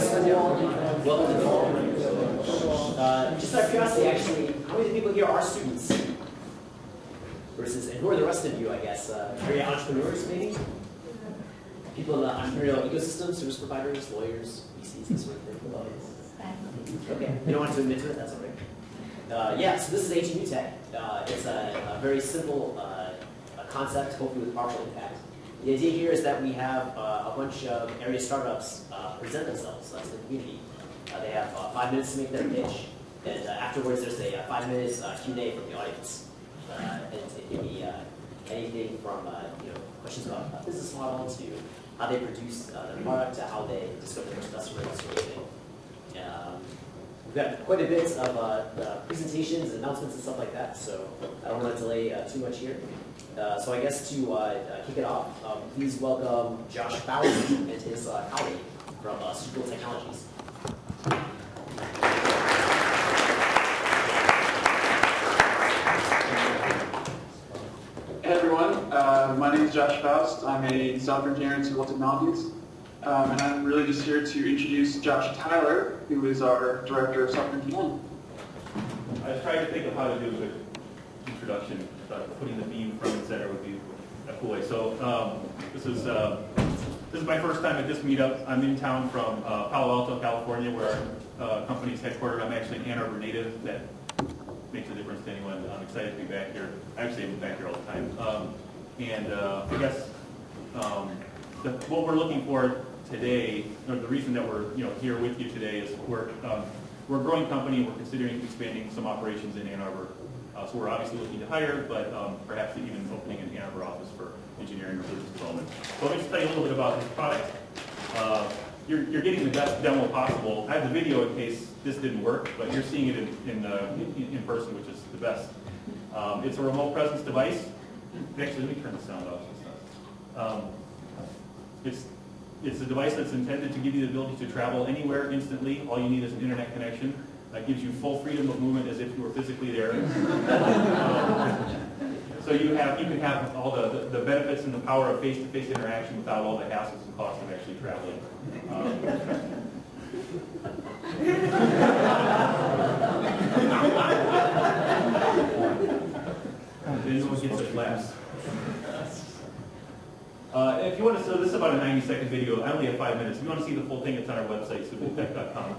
Welcome to Thom. Just out of curiosity, actually, how many people here are students? And who are the rest of you, I guess? Are you entrepreneurs, maybe? People in the entrepreneurial ecosystem, service providers, lawyers, VCs, this sort of thing? Okay, you don't want to admit to it, that's all right. Yeah, so this is A2Newtech. It's a very simple concept, hopefully with powerful impact. The idea here is that we have a bunch of area startups present themselves to the community. They have 5 minutes to make their pitch, and afterwards there's a 5 minutes Q&A from the audience. And it can be anything from questions about business model to how they produce their product to how they discover their customers, that sort of thing. We've got quite a bit of presentations, announcements, and stuff like that, so I don't want to delay too much here. So I guess to kick it off, please welcome Josh Bowers and his colleague from Super Technologies. Hey everyone, my name is Josh Faust. I'm a software engineer in Civil Technologies, and I'm really just here to introduce Josh Tyler, who is our Director of Software Engineering. I was trying to think of how to do a good introduction. Putting the beam front and center would be a cool way. So this is my first time at this meetup. I'm in town from Palo Alto, California, where our company is headquartered. I'm actually an Ann Arbor native. That makes a difference to anyone. I'm excited to be back here. I actually am back here all the time. I guess what we're looking for today, or the reason that we're here with you today, is we're a growing company. We're considering expanding some operations in Ann Arbor. So we're obviously looking to hire, but perhaps even opening an Ann Arbor office for engineering or business development. So let me just tell you a little bit about this product. You're getting the best demo possible. I have the video in case this didn't work, but you're seeing it in person, which is the best. It's a remote presence device. Actually, let me turn the sound off. It's a device that's intended to give you the ability to travel anywhere instantly. All you need is an internet connection. That gives you full freedom of movement as if you were physically there. So you can have all the benefits and the power of face-to-face interaction without all the hassles and costs of actually traveling. Anyone gets it last. If you want to, so this is about a 90-second video. I only have 5 minutes. If you want to see the full thing, it's on our website, supertech.com.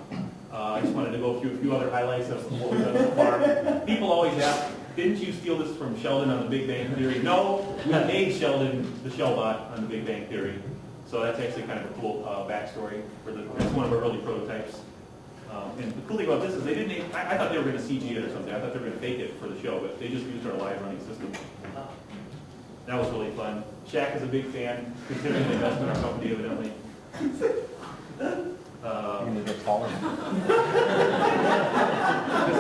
I just wanted to go through a few other highlights of what we've done so far. People always ask, didn't you steal this from Sheldon on the Big Bang Theory? No, we made Sheldon the Shellbot on the Big Bang Theory. So that's actually kind of a cool backstory. That's one of our early prototypes. And the cool thing about this is they didn't. I thought they were going to CG it or something. I thought they were going to fake it for the show, but they just used our live running system. That was really fun. Shaq is a big fan, considering the investment in our company, evidently. You need to get taller. This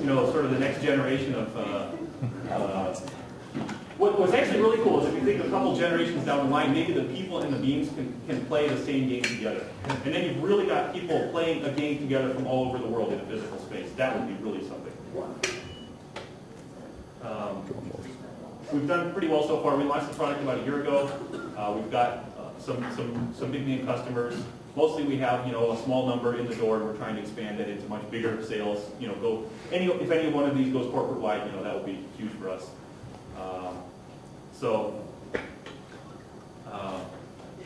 is, sort of the next generation of. What's actually really cool is if you think a couple generations down the line, maybe the people in the beams can play the same game together. And then you've really got people playing a game together from all over the world in a physical space. That would be really something. We've done pretty well so far. We launched the product about a year ago. We've got some big name customers. Mostly we have a small number in the door, and we're trying to expand that into much bigger sales. If any one of these goes corporate wide, that would be huge for us.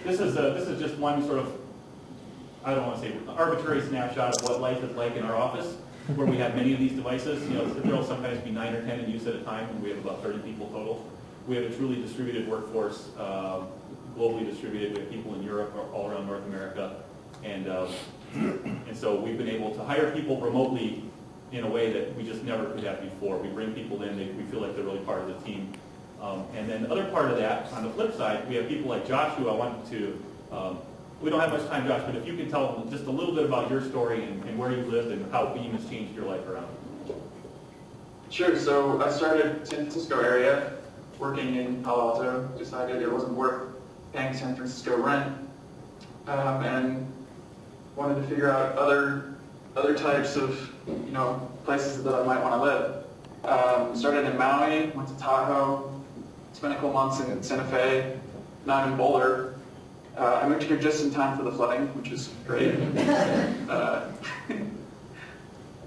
This is just one sort of, I don't want to say arbitrary snapshot of what life is like in our office, where we have many of these devices. There will sometimes be 9 or 10 in use at a time, and we have about 30 people total. We have a truly distributed workforce, globally distributed. We have people in Europe, all around North America, and so we've been able to hire people remotely in a way that we just never could have before. We bring people in, we feel like they're really part of the team. And then the other part of that, on the flip side, we have people like Josh, who I wanted to, we don't have much time, Josh, but if you could tell just a little bit about your story and where you lived and how Beam has changed your life around. Sure, so I started in San Francisco area, working in Palo Alto, decided it wasn't worth paying San Francisco rent, and wanted to figure out other types of places that I might want to live. Started in Maui, went to Tahoe, spent a couple months in Santa Fe, now I'm in Boulder. I moved here just in time for the flooding, which is great.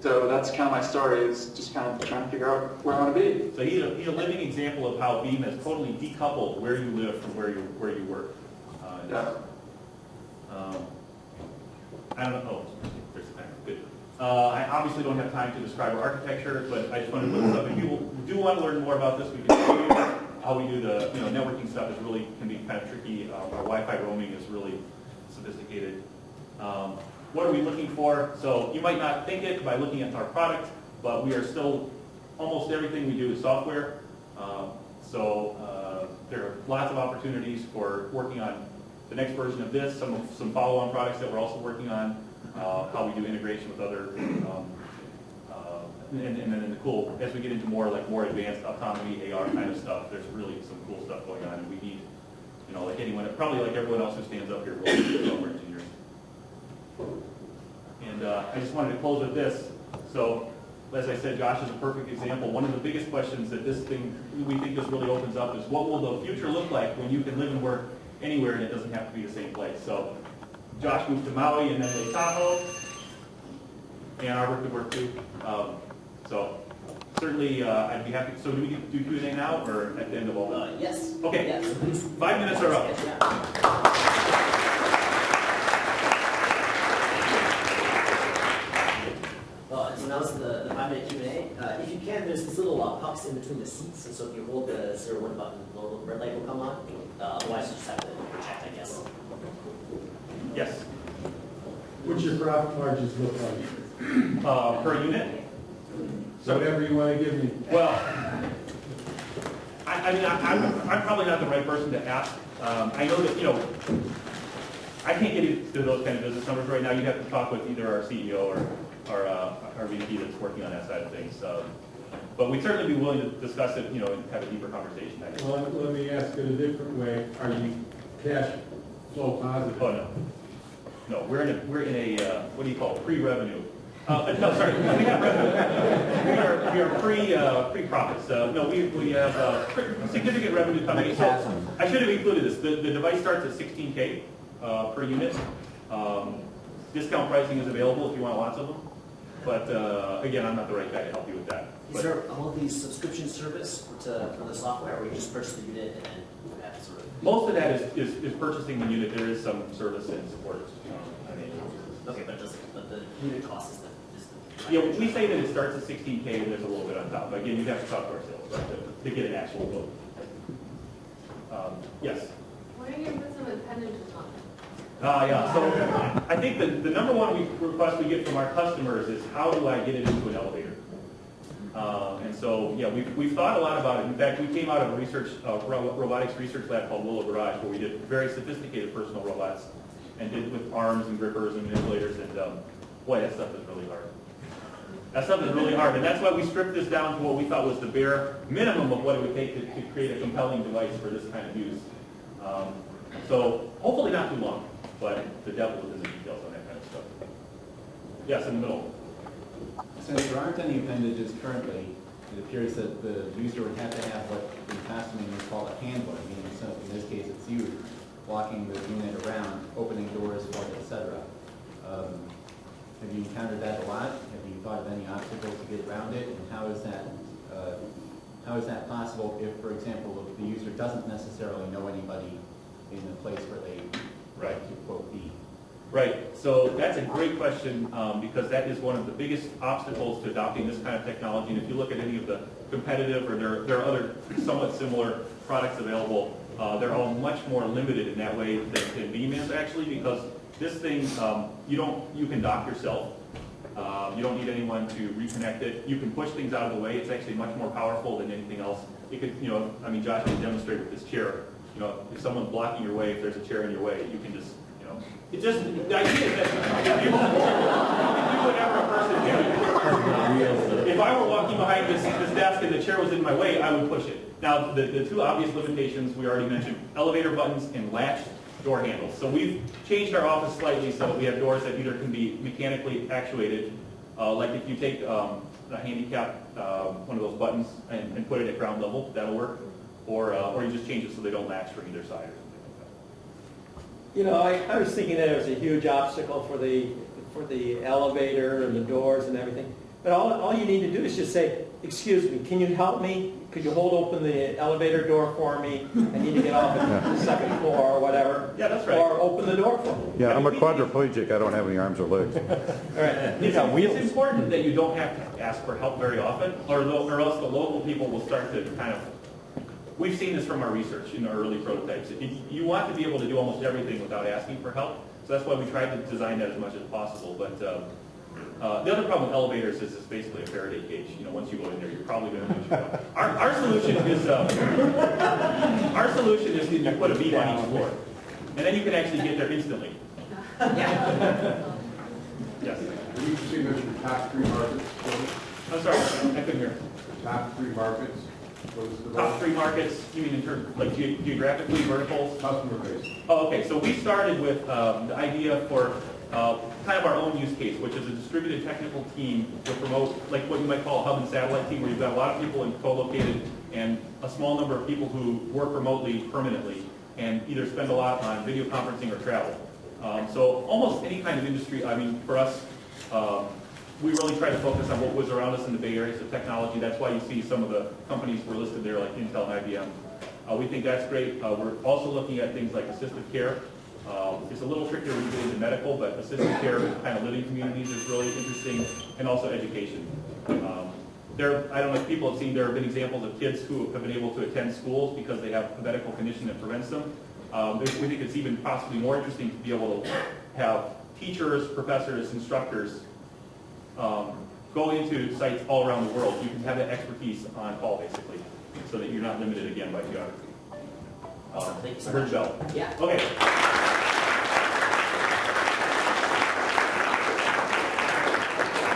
So that's kind of my story, is just kind of trying to figure out where I want to be. So he's a living example of how Beam has totally decoupled where you live from where you work. Yeah. I don't know. Oh, there's the timer. Good. I obviously don't have time to describe our architecture, but I just wanted to look this up. If people do want to learn more about this, we can show you how we do the networking stuff. Is really can be kind of tricky. Our Wi-Fi roaming is really sophisticated. What are we looking for? So you might not think it by looking at our product, but we are still, almost everything we do is software. There are lots of opportunities for working on the next version of this, some follow-on products that we're also working on, how we do integration with other, and then the cool, as we get into more advanced autonomy, AR kind of stuff, there's really some cool stuff going on, and we need, like anyone, probably like everyone else who stands up here, we're software engineers. And I just wanted to close with this. So, as I said, Josh is a perfect example. One of the biggest questions that this thing, we think this really opens up is, what will the future look like when you can live and work anywhere and it doesn't have to be the same place? So, Josh moved to Maui and then Lake Tahoe. Ann Arbor could work too. Certainly, I'd be happy. So, do we do Q&A now or at the end of all that? Yes. Okay. Yes, please. 5 minutes are up. Yeah. So now is the 5-minute Q&A. If you can, there's these little pucks in between the seats, and so if you hold the 01 button, the little red light will come on. Otherwise, you just have to project, I guess. Yes. What's your profit margins look like? Per unit? So whatever you want to give me. Well, I'm probably not the right person to ask. I know that, I can't get into those kind of business numbers right now. You'd have to talk with either our CEO or our VP that's working on that side of things. But we'd certainly be willing to discuss it, and have a deeper conversation. Well, let me ask it a different way. Are you cash flow positive? Oh, no. No, we're in a what do you call it, pre-revenue. No, sorry, we have revenue. We are pre-profits. No, we have significant revenue coming in. So I should have included this. The device starts at $16K per unit. Discount pricing is available if you want lots of them. But again, I'm not the right guy to help you with that. Is there a monthly subscription service for the software, or you just purchase the unit and then you have sort of... Most of that is purchasing the unit. There is some service and support. Okay, but the unit cost is the Yeah, we say that it starts at $16K and there's a little bit on top. But again, you'd have to talk to our sales rep to get an actual quote. Yes? What are your business with pendant on? Yeah, so I think the number one request we get from our customers is, how do I get it into an elevator? And so, yeah, we've thought a lot about it. In fact, we came out of a robotics research lab called Willow Garage, where we did very sophisticated personal robots and did with arms and grippers and manipulators, and boy, that stuff is really hard. That stuff is really hard, and that's why we stripped this down to what we thought was the bare minimum of what it would take to create a compelling device for this kind of use. So hopefully not too long, but the devil is in the details on that kind of stuff. Yes, in the middle. Since there aren't any appendages currently, it appears that the user would have to have what in costuming is called a handler, meaning, so in this case it's you walking the unit around, opening doors for it, etc. Have you encountered that a lot? Have you thought of any obstacles to get around it? And how is that possible if, for example, the user doesn't necessarily know anybody in the place where they like to quote be? Right. So that's a great question, because that is one of the biggest obstacles to adopting this kind of technology. And if you look at any of the competitive, or there are other somewhat similar products available, they're all much more limited in that way than Beam is actually, because this thing, you can dock yourself. You don't need anyone to reconnect it. You can push things out of the way. It's actually much more powerful than anything else. It could, Josh can demonstrate with this chair. If someone's blocking your way, if there's a chair in your way, you can just, the idea is that you can do whatever a person can. If I were walking behind this desk and the chair was in my way, I would push it. Now, the two obvious limitations we already mentioned: elevator buttons and latched door handles. So we've changed our office slightly so that we have doors that either can be mechanically actuated, like if you take a handicap, one of those buttons, and put it at ground level, that'll work. Or you just change it so they don't latch from either side or something like that. You know, I was thinking that it was a huge obstacle for the elevator and the doors and everything. But all you need to do is just say, excuse me, can you help me? Could you hold open the elevator door for me? I need to get off at the second floor or whatever. Yeah, that's right. Or open the door for me. Yeah, I'm a quadriplegic. I don't have any arms or legs. All right. It's important that you don't have to ask for help very often, or else the local people will start to kind of. We've seen this from our research in our early prototypes. You want to be able to do almost everything without asking for help, so that's why we tried to design that as much as possible. But the other problem with elevators is it's basically a Faraday cage. You know, once you go in there, you're probably going to lose your job. Our solution is that you put a beam on each floor, and then you can actually get there instantly. Yeah. Yes. Can you see your top 3 markets? I'm sorry, I couldn't hear. Top 3 markets? What is the Top 3 markets, you mean in terms like geographically, verticals? customer base? Oh, okay. So we started with the idea for kind of our own use case, which is a distributed technical team to promote, like what you might call a hub and satellite team, where you've got a lot of people co-located and a small number of people who work remotely permanently and either spend a lot on video conferencing or travel. So almost any kind of industry, I mean, for us, we really try to focus on what was around us in the Bay Area, so technology. That's why you see some of the companies were listed there, like Intel and IBM. We think that's great. We're also looking at things like assistive care. It's a little trickier when you get into medical, but assistive care, kind of living communities is really interesting, and also education. I don't know if people have seen, there have been examples of kids who have been able to attend schools because they have a medical condition that prevents them. We think it's even possibly more interesting to be able to have teachers, professors, instructors go into sites all around the world. You can have that expertise on call, basically, so that you're not limited again by geography. Awesome. Thank you so Heard much. Bell. Yeah. Okay.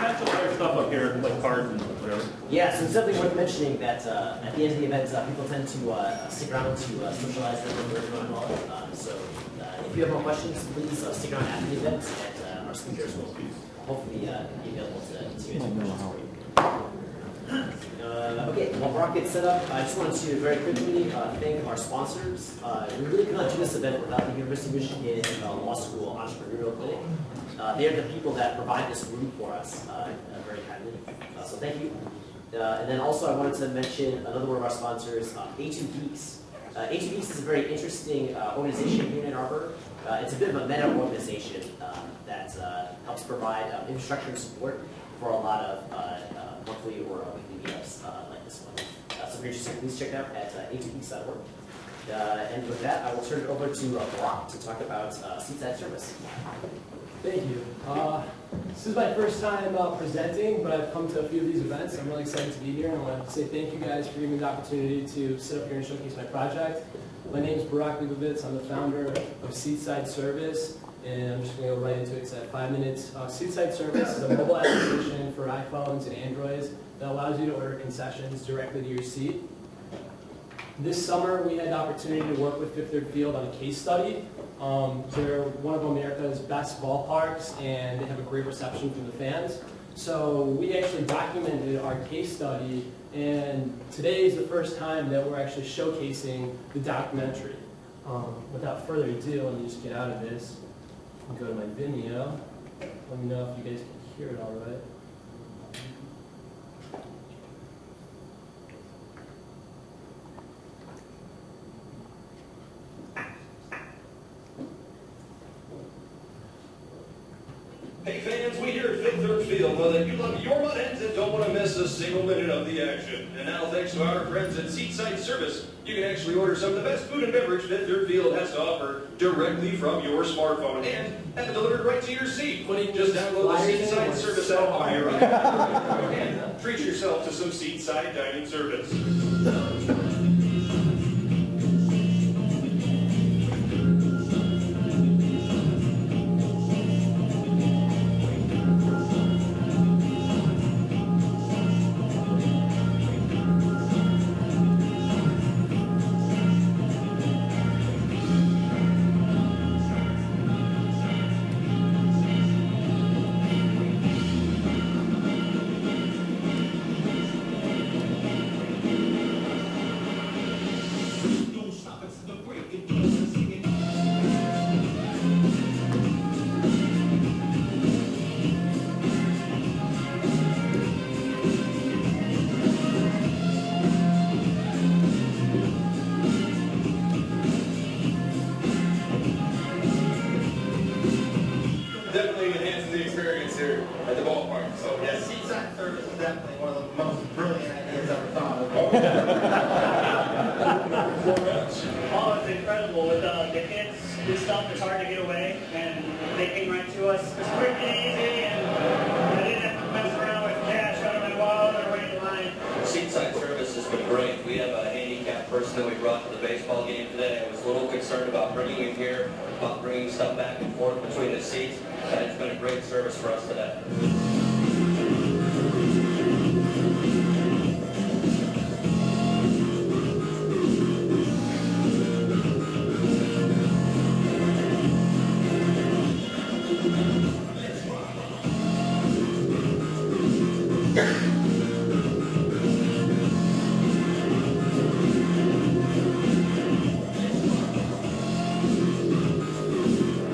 That's some other stuff up here, like cards and whatever. Yeah, so it's something worth mentioning that at the end of the event, people tend to stick around to socialize their work and all. So if you have more questions, please stick around after the event, and our speakers will hopefully be available to answer your questions for you. Okay, while Barak gets set up, I just wanted to very quickly thank our sponsors. We really could not do this event without the University of Michigan Law School Entrepreneurial Clinic. They're the people that provide this room for us very kindly. So thank you. And then also I wanted to mention another one of our sponsors, A2Geeks. A2Geeks is a very interesting organization here in Ann Arbor. It's a bit of a meta organization that helps provide infrastructure and support for a lot of monthly or weekly meetups like this one. So if you're interested, please check it out at a2geeks.org. And with that, I will turn it over to Barak to talk about seat-side service. Thank you. This is my first time presenting, but I've come to a few of these events. I'm really excited to be here, and I want to say thank you guys for giving me the opportunity to sit up here and showcase my project. My name is Barak Leibovitz. I'm the founder of Seatside Service, and I'm just going to go right into it because I have 5 minutes. Seatside Service is a mobile application for iPhones and Androids that allows you to order concessions directly to your seat. This summer, we had the opportunity to work with Fifth Third Field on a case study. They're one of America's best ballparks, and they have a great reception from the fans. So we actually documented our case study, and today is the first time that we're actually showcasing the documentary. Without further ado, let me just get out of this and go to my Vimeo. Let me know if you guys can hear it all right. Hey fans, we here at Fifth Third Field know that you love your buttons and don't want to miss a single minute of the action. And now thanks to our friends at Seatside Service, you can actually order some of the best food and beverage Fifth Third Field has to offer directly from your smartphone and have it delivered right to your seat. Just download the Seatside Service app on your iPhone and treat yourself to some Seatside dining service. definitely enhancing the experience here at the ballpark. So Yeah, seaside service is definitely one of the most brilliant ideas ever thought of. Oh, it's incredible. With the kids, this stuff is hard to get away, and they came right to us. It's quick and easy, and I didn't have to mess around with cash out of my wallet or waiting in line. Seatside service has been great. We have a handicapped person that we brought to the baseball game today. I was a little concerned about bringing him here, about bringing stuff back and forth between the seats, and it's been a great service for us today.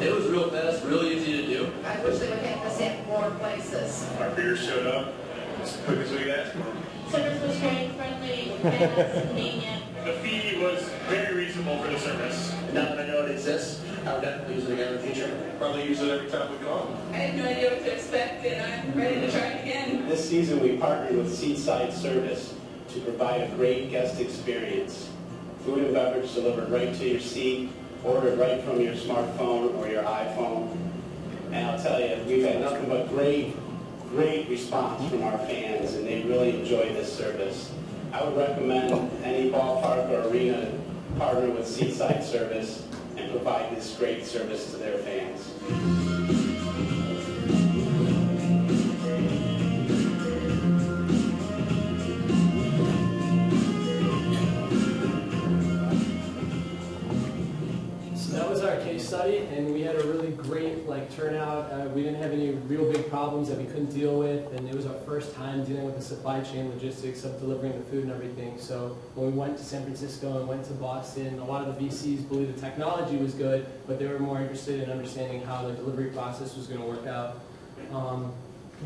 It was real fast, real easy to do. I wish they would have this at more places. our beers showed up as quick as we could ask for. Service was great, friendly, fast, convenient. The fee was very reasonable for the service. Now that I know it exists, I would definitely use it again in the future. Probably use it every time we go on. I had no idea what to expect, and I'm ready to try it again. This season, we partnered with Seatside Service to provide a great guest experience. Food and beverage delivered right to your seat, ordered right from your smartphone or your iPhone. And I'll tell you, we've had nothing but great response from our fans, and they really enjoy this service. I would recommend any ballpark or arena partner with Seatside Service and provide this great service to their fans. So that was our case study, and we had a really great turnout. We didn't have any real big problems that we couldn't deal with, and it was our first time dealing with the supply chain logistics of delivering the food and everything. So when we went to San Francisco and went to Boston, a lot of the VCs believed the technology was good, but they were more interested in understanding how the delivery process was going to work out.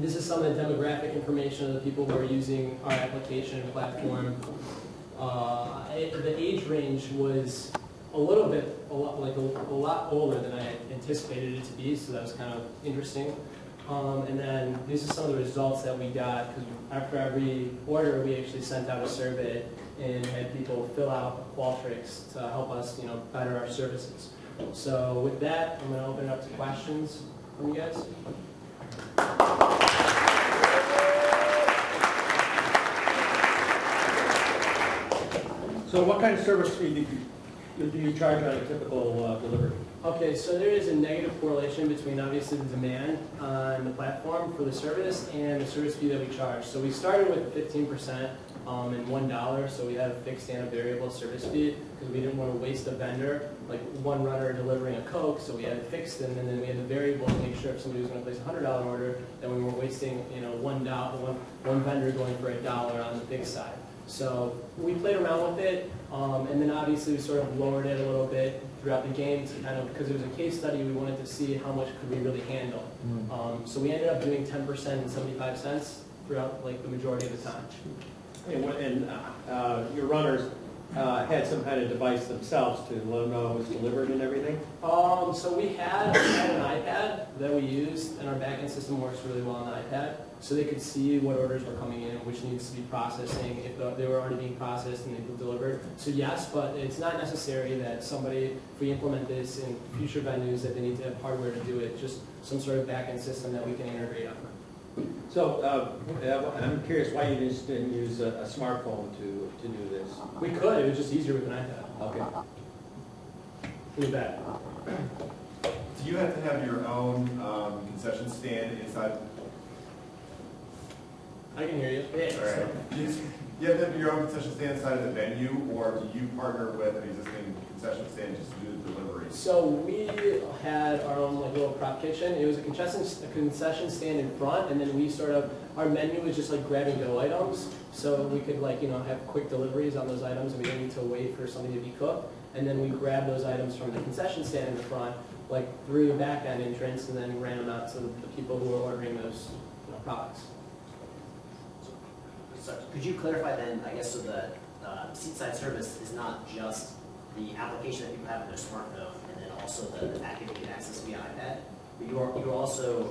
This is some of the demographic information of the people who are using our application and platform. The age range was a lot older than I had anticipated it to be, so that was kind of interesting. And then these are some of the results that we got, because after every order we actually sent out a survey and had people fill out Qualtrics to help us, better our services. So with that, I'm going to open it up to questions from you guys. So what kind of service fee do you charge on a typical delivery? Okay, so there is a negative correlation between obviously the demand on the platform for the service and the service fee that we charge. So we started with 15% and $1, so we had a fixed and a variable service fee because we didn't want to waste a vendor, like one runner delivering a Coke, so we had it fixed, and then we had the variable to make sure if somebody was going to place a $100 order, that we weren't wasting one vendor going for $1 on the fixed side. So we played around with it, and then obviously we sort of lowered it a little bit throughout the game to kind of, because it was a case study, we wanted to see how much could we really handle. So we ended up doing 10% and 75 cents throughout the majority of the time. And your runners had some kind of device themselves to let them know it was delivered and everything? So we had an iPad that we used, and our backend system works really well on the iPad. So they could see what orders were coming in, which needs to be processing, if they were already being processed and they were delivered. So yes, but it's not necessary that somebody, if we implement this in future venues, that they need to have hardware to do it, just some sort of backend system that we can integrate on. So I'm curious why you just didn't use a smartphone to do this? We could, it was just easier with an iPad. Okay. Pretty bad. Do you have to have your own concession stand inside? I can hear you. Yeah. All right. Do you have to have your own concession stand inside of the venue, or do you partner with an existing concession stand just to do the delivery? So we had our own little prop kitchen. It was a concession stand in front, and then we our menu was just grab and go items. So we could have quick deliveries on those items, and we didn't need to wait for something to be cooked. And then we grabbed those items from the concession stand in the front, through the back end entrance, and then ran them out to the people who were ordering those products. So could you clarify then, I guess, so the seatside service is not just the application that people have on their smartphone, and then also the packet you can access via iPad? But you were also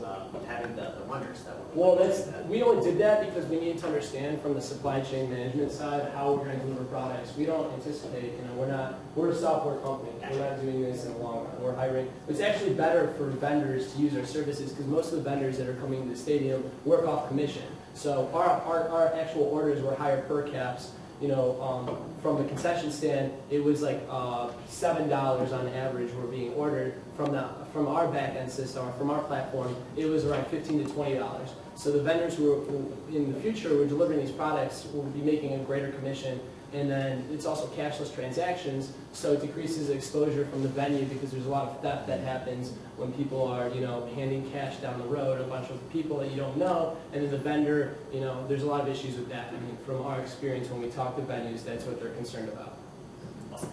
having the runners that were. Well, we only did that because we needed to understand from the supply chain management side how we're going to deliver products. We don't anticipate, we're a software company. We're not doing this in the long run. We're hiring. It's actually better for vendors to use our services because most of the vendors that are coming to the stadium work off commission. So our actual orders were higher per caps. From the concession stand, it was like $7 on average were being ordered. From our back-end system, or from our platform, it was around $15 to $20. So the vendors who in the future were delivering these products will be making a greater commission. And then it's also cashless transactions, so it decreases exposure from the venue because there's a lot of theft that happens when people are, handing cash down the road, a bunch of people that you don't know, and then the vendor, there's a lot of issues with that. I mean, from our experience when we talk to venues, that's what they're concerned about. Awesome.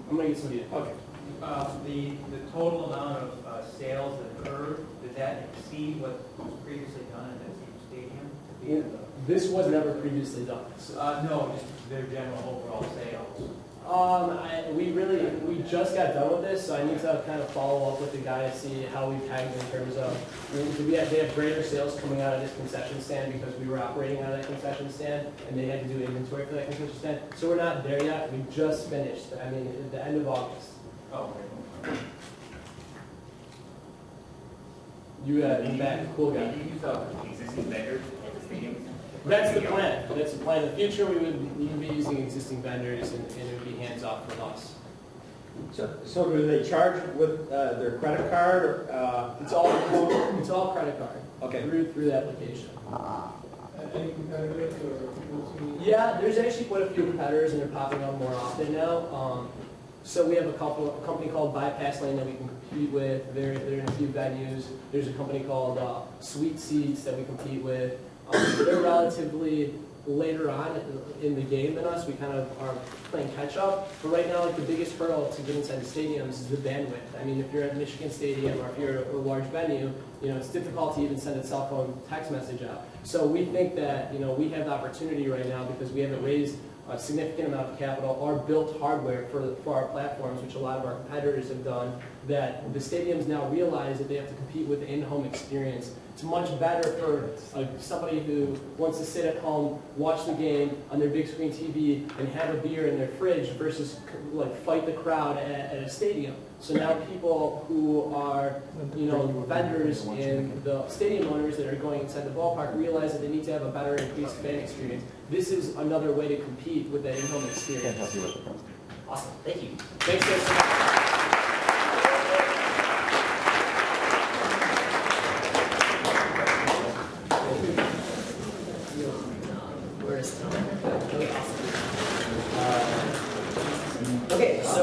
I'm going to get some data. Okay. The total amount of sales that occurred, did that exceed what was previously done at the stadium? This was never previously done. No, just their general overall sales. We just got done with this, so I need to kind of follow up with the guy to see how we tagged in terms of, they have greater sales coming out of this concession stand because we were operating out of that concession stand, and they had to do inventory for that concession stand. So we're not there yet. We just finished. At the end of August. Oh, okay. You in back, cool guy. Do you use existing vendors at the stadium? That's the plan. That's the plan. In the future, we would be using existing vendors, and it would be hands off from us. So do they charge with their credit card? Or, it's all credit card. Okay. Through the application. Any competitors or? Yeah, there's actually quite a few competitors, and they're popping up more often now. So we have a company called Bypass Lane that we can compete with. They're in a few venues. There's a company called Sweet Seats that we compete with. They're relatively later on in the game than us. We kind of are playing catch up. But right now, the biggest hurdle to get inside the stadiums is the bandwidth. I mean, if you're at Michigan Stadium or if you're a large venue, it's difficult to even send a cell phone text message out. So we think that, we have the opportunity right now because we haven't raised a significant amount of capital or built hardware for our platforms, which a lot of our competitors have done, that the stadiums now realize that they have to compete with the in-home experience. It's much better for somebody who wants to sit at home, watch the game on their big screen TV, and have a beer in their fridge versus fight the crowd at a stadium. So now people who are, vendors and the stadium owners that are going inside the ballpark realize that they need to have a better increased fan experience. This is another way to compete with that in-home experience. Can't help you with the cost. Awesome. Thank you. Thanks, guys. Where is Thom? Okay, awesome. Okay, so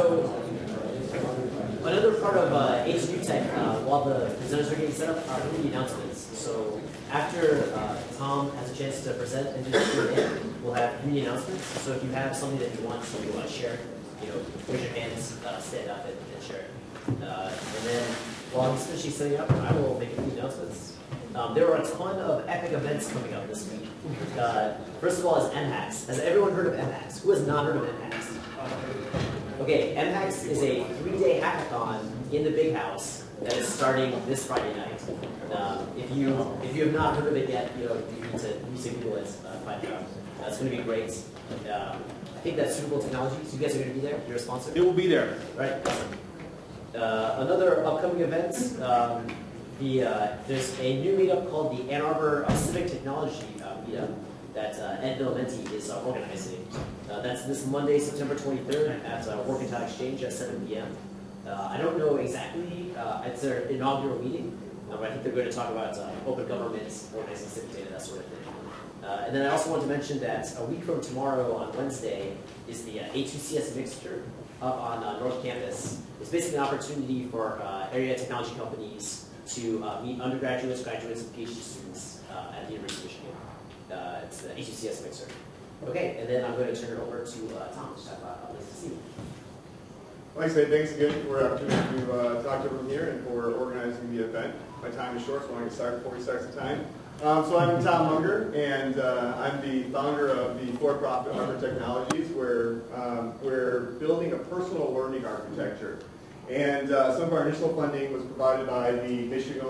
another part of A2Newtech, while the presenters are getting set up, are the announcements. So after Thom has a chance to present and do the Q&A, we'll have community announcements. So if you have something that you want to share, raise your hands, stand up and share it. And then while he's finishing setting up, I will make a few announcements. There are a ton of epic events coming up this week. First of all is MHAX. Has everyone heard of MHAX? Who has not heard of MHAX? Okay, MHAX is a 3-day hackathon in the Big House that is starting this Friday night. If you have not heard of it yet, you need to Google it, find it out. It's going to be great. I think that's Suitable Technologies. You guys are going to be there. You're a sponsor. It will be there. Right. Another upcoming event. There's a new meetup called the Ann Arbor Civic Technology meetup that Ed Villamenti is organizing. That's this Monday, September 23rd at Working Exchange at 7 p.m. I don't know exactly, it's their inaugural meeting, but I think they're going to talk about open government, organizing civic data, that sort of thing. And then I also want to mention that a week from tomorrow on Wednesday is the A2CS Mixture up on North Campus. It's basically an opportunity for area technology companies to meet undergraduates, graduates, and PhD students at the University of Michigan. It's the A2CS Mixer. Okay, and then I'm going to turn it over to Thom to talk about this this evening. I'd like to say thanks again for the opportunity to talk to everyone here and for organizing the event. My time is short, so I want to get started before we start the time. So I'm Thom Munger, and I'm the founder of the for-profit Arbor Technologies, where we're building a personal learning architecture. And some of our initial funding was provided by the Michigan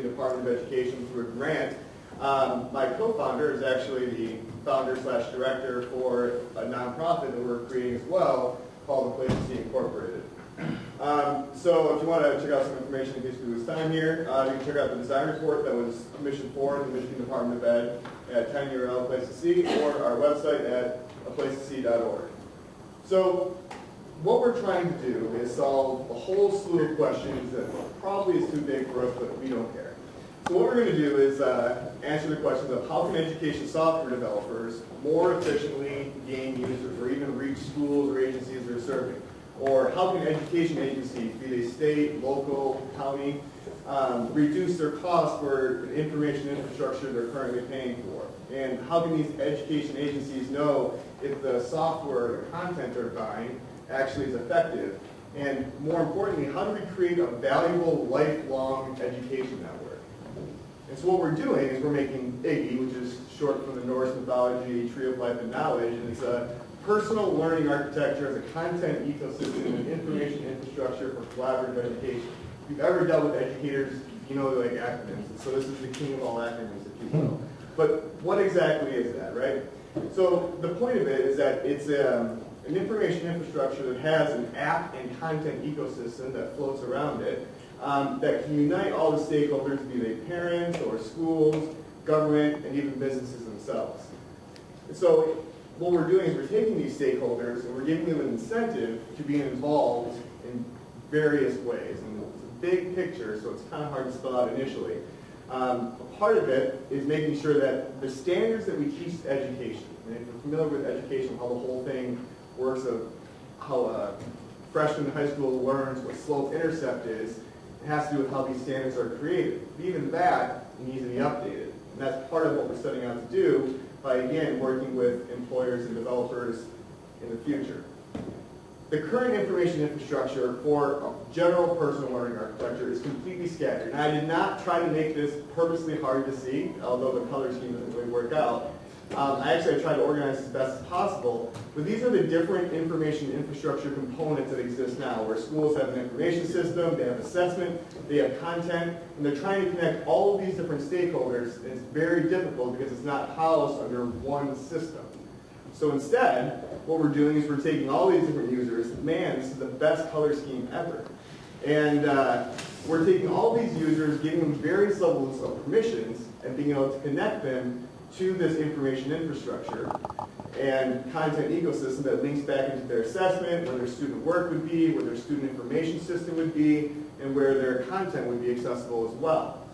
Department of Education through a grant. My co-founder is actually the founder/director for a nonprofit that we're creating as well called The Place to See Incorporated. So if you want to check out some information in case we lose time here, you can check out the design report that was commissioned for the Michigan Department of Ed at tinyurl Place to See, or our website at aplacetosee.org. So what we're trying to do is solve a whole slew of questions that probably is too big for us, but we don't care. So what we're going to do is answer the questions of how can education software developers more efficiently gain users or even reach schools or agencies they're serving? Or how can education agencies, be they state, local, county, reduce their costs for information infrastructure they're currently paying for? And how can these education agencies know if the software or the content they're buying actually is effective? And more importantly, how do we create a valuable lifelong education network? And so what we're doing is we're making IGGY, which is short from the Norse mythology, Tree of Life and Knowledge, and it's a personal learning architecture as a content ecosystem and information infrastructure for collaborative education. If you've ever dealt with educators, you know they like acronyms, and so this is the king of all acronyms, if you will. But what exactly is that, right? So the point of it is that it's an information infrastructure that has an app and content ecosystem that floats around it that can unite all the stakeholders, be they parents or schools, government, and even businesses themselves. And so what we're doing is we're taking these stakeholders and we're giving them an incentive to be involved in various ways. And it's a big picture, so it's kind of hard to spell out initially. A part of it is making sure that the standards that we teach education, and if you're familiar with education, how the whole thing works of how a freshman in high school learns what slope-intercept is, it has to do with how these standards are created. But even that needs to be updated. And that's part of what we're setting out to do by, again, working with employers and developers in the future. The current information infrastructure for a general personal learning architecture is completely scattered. And I did not try to make this purposely hard to see, although the color scheme doesn't really work out. I tried to organize as best as possible, but these are the different information infrastructure components that exist now, where schools have an information system, they have assessment, they have content, and they're trying to connect all of these different stakeholders, and it's very difficult because it's not housed under one system. So instead, what we're doing is we're taking all these different users, man, this is the best color scheme ever, and we're taking all these users, giving them various levels of permissions, and being able to connect them to this information infrastructure and content ecosystem that links back into their assessment, where their student work would be, where their student information system would be, and where their content would be accessible as well.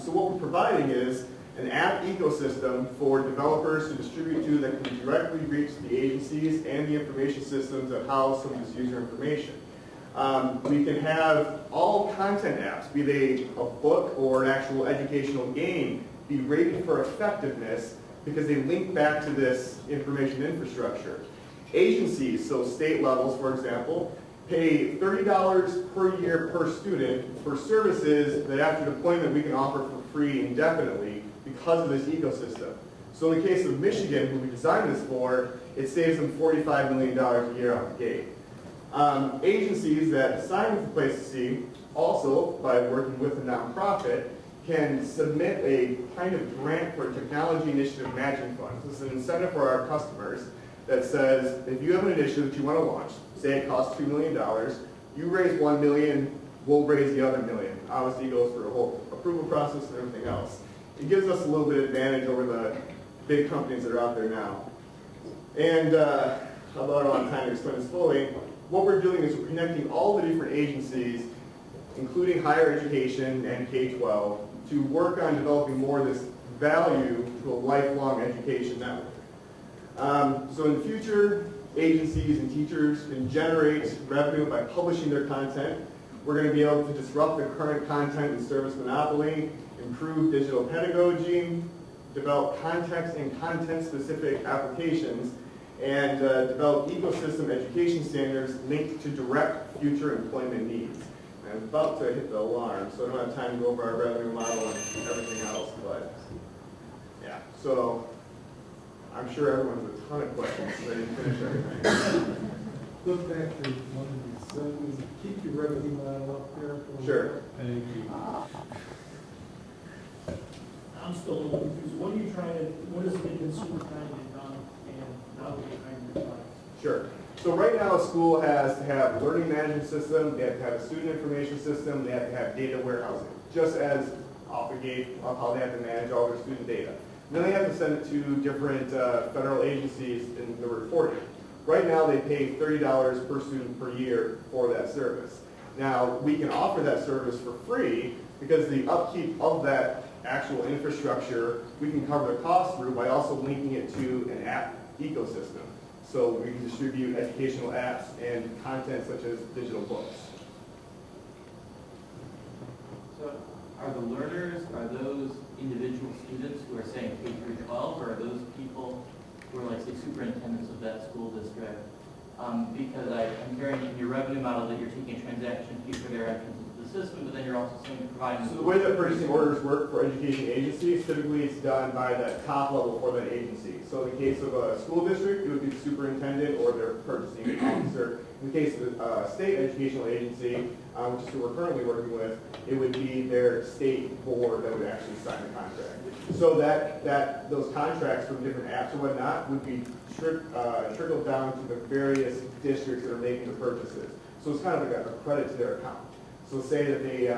So what we're providing is an app ecosystem for developers to distribute to that can directly reach the agencies and the information systems that house some of this user information. We can have all content apps, be they a book or an actual educational game, be rated for effectiveness because they link back to this information infrastructure. Agencies, so state levels, for example, pay $30 per year per student for services that after deployment we can offer for free indefinitely because of this ecosystem. So in the case of Michigan, who we designed this for, it saves them $45 million a year out the gate. Agencies that sign with the Place to See, also by working with a nonprofit, can submit a kind of grant for a technology initiative matching fund. This is an incentive for our customers that says, if you have an initiative that you want to launch, say it costs $2 million, you raise $1 million, we'll raise the other $1 million. Obviously it goes through a whole approval process and everything else. It gives us a little bit of advantage over the big companies that are out there now. And although I don't have time to explain this fully, what we're doing is we're connecting all the different agencies, including higher education and K-12, to work on developing more of this value to a lifelong education network. So in the future, agencies and teachers can generate revenue by publishing their content. We're going to be able to disrupt the current content and service monopoly, improve digital pedagogy, develop context and content-specific applications, and develop ecosystem education standards linked to direct future employment needs. I'm about to hit the alarm, so I don't have time to go over our revenue model and everything else, but yeah. So I'm sure everyone has a ton of questions, so I didn't finish everything. Look back to one of these So keep your revenue model up there. Sure. Thank you. I'm still a little confused. What are you trying to, what is the consumer trying to get done, and how are you trying to apply? Sure. So right now, a school has to have a learning management system, they have to have a student information system, they have to have data warehousing, just as off the gate of how they have to manage all their student data. Then they have to send it to different federal agencies in the reporting. Right now, they pay $30 per student per year for that service. Now, we can offer that service for free because the upkeep of that actual infrastructure, we can cover the cost through by also linking it to an app ecosystem. So we can distribute educational apps and content such as digital books. So are the learners, are those individual students who are saying K through 12, or are those people who are like, say, superintendents of that school district? Because I'm hearing in your revenue model that you're taking a transaction fee for their entrance into the system, but then you're also saying you're providing... So the way that purchasing orders work for education agencies, typically it's done by the top level for that agency. So in the case of a school district, it would be the superintendent or their purchasing officer. In the case of a state educational agency, which is who we're currently working with, it would be their state board that would actually sign the contract. So that those contracts from different apps and whatnot would be trickled down to the various districts that are making the purchases. So it's kind of like a credit to their account. So say that they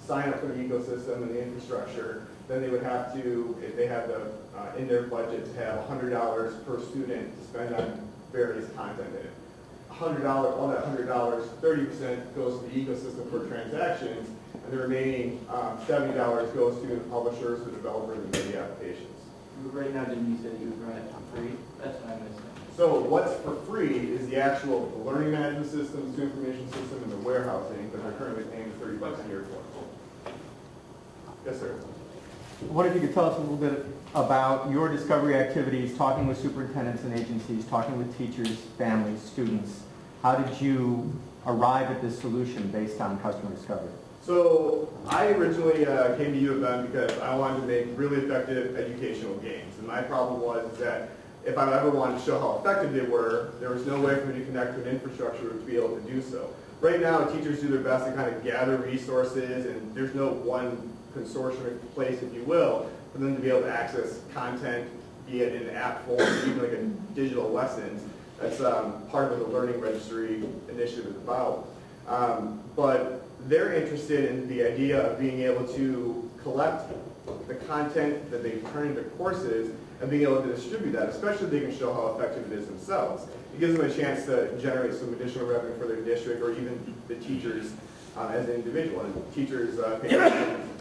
sign up for the ecosystem and the infrastructure, then they would have to, if they have the in their budget, to have $100 per student to spend on various content in it. $100, all that $100, 30% goes to the ecosystem for transactions, and the remaining $70 goes to the publishers, the developers, and the applications. Right now, didn't you say that you would run it for free? That's what I'm missing. So what's for free is the actual learning management system, the student information system, and the warehousing that they're currently paying $30 a year for. Yes, sir. What if you could tell us a little bit about your discovery activities, talking with superintendents and agencies, talking with teachers, families, students. How did you arrive at this solution based on customer discovery? So I originally came to U of M because I wanted to make really effective educational games. And my problem was that if I ever wanted to show how effective they were, there was no way for me to connect to an infrastructure to be able to do so. Right now, teachers do their best to kind of gather resources, and there's no one consortium place, if you will, for them to be able to access content, be it in app form, even like a digital lessons. That's part of what the Learning Registry initiative is about. But they're interested in the idea of being able to collect the content that they turn into courses and being able to distribute that, especially if they can show how effective it is themselves. It gives them a chance to generate some additional revenue for their district or even the teachers as an individual. And teachers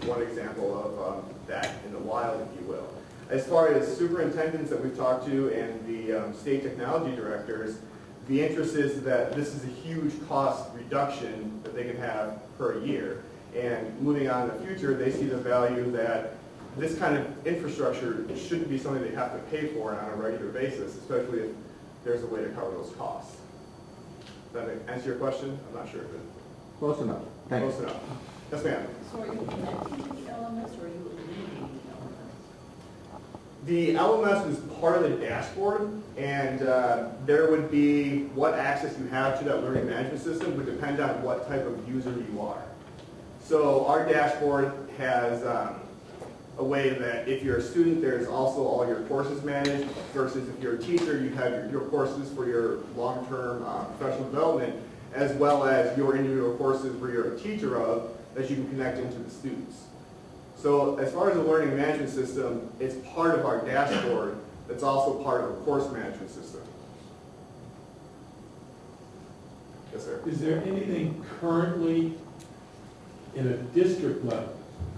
one example of that in the wild, if you will. As far as superintendents that we've talked to and the state technology directors, the interest is that this is a huge cost reduction that they can have per year. And moving on in the future, they see the value that this kind of infrastructure shouldn't be something they have to pay for on a regular basis, especially if there's a way to cover those costs. Does that answer your question? I'm not sure if it... Close enough. Thanks. Close enough. Yes, ma'am. So are you connecting to the LMS or are you eliminating The LMS is part of the dashboard, and there would be what access you have to that learning management system would depend on what type of user you are. So our dashboard has a way that if you're a student, there's also all your courses managed, versus if you're a teacher, you have your courses for your long-term professional development, as well as your individual courses where you're a teacher of that you can connect into the students. So as far as the learning management system, it's part of our dashboard that's also part of a course management system. Yes, sir. Is there anything currently in a district level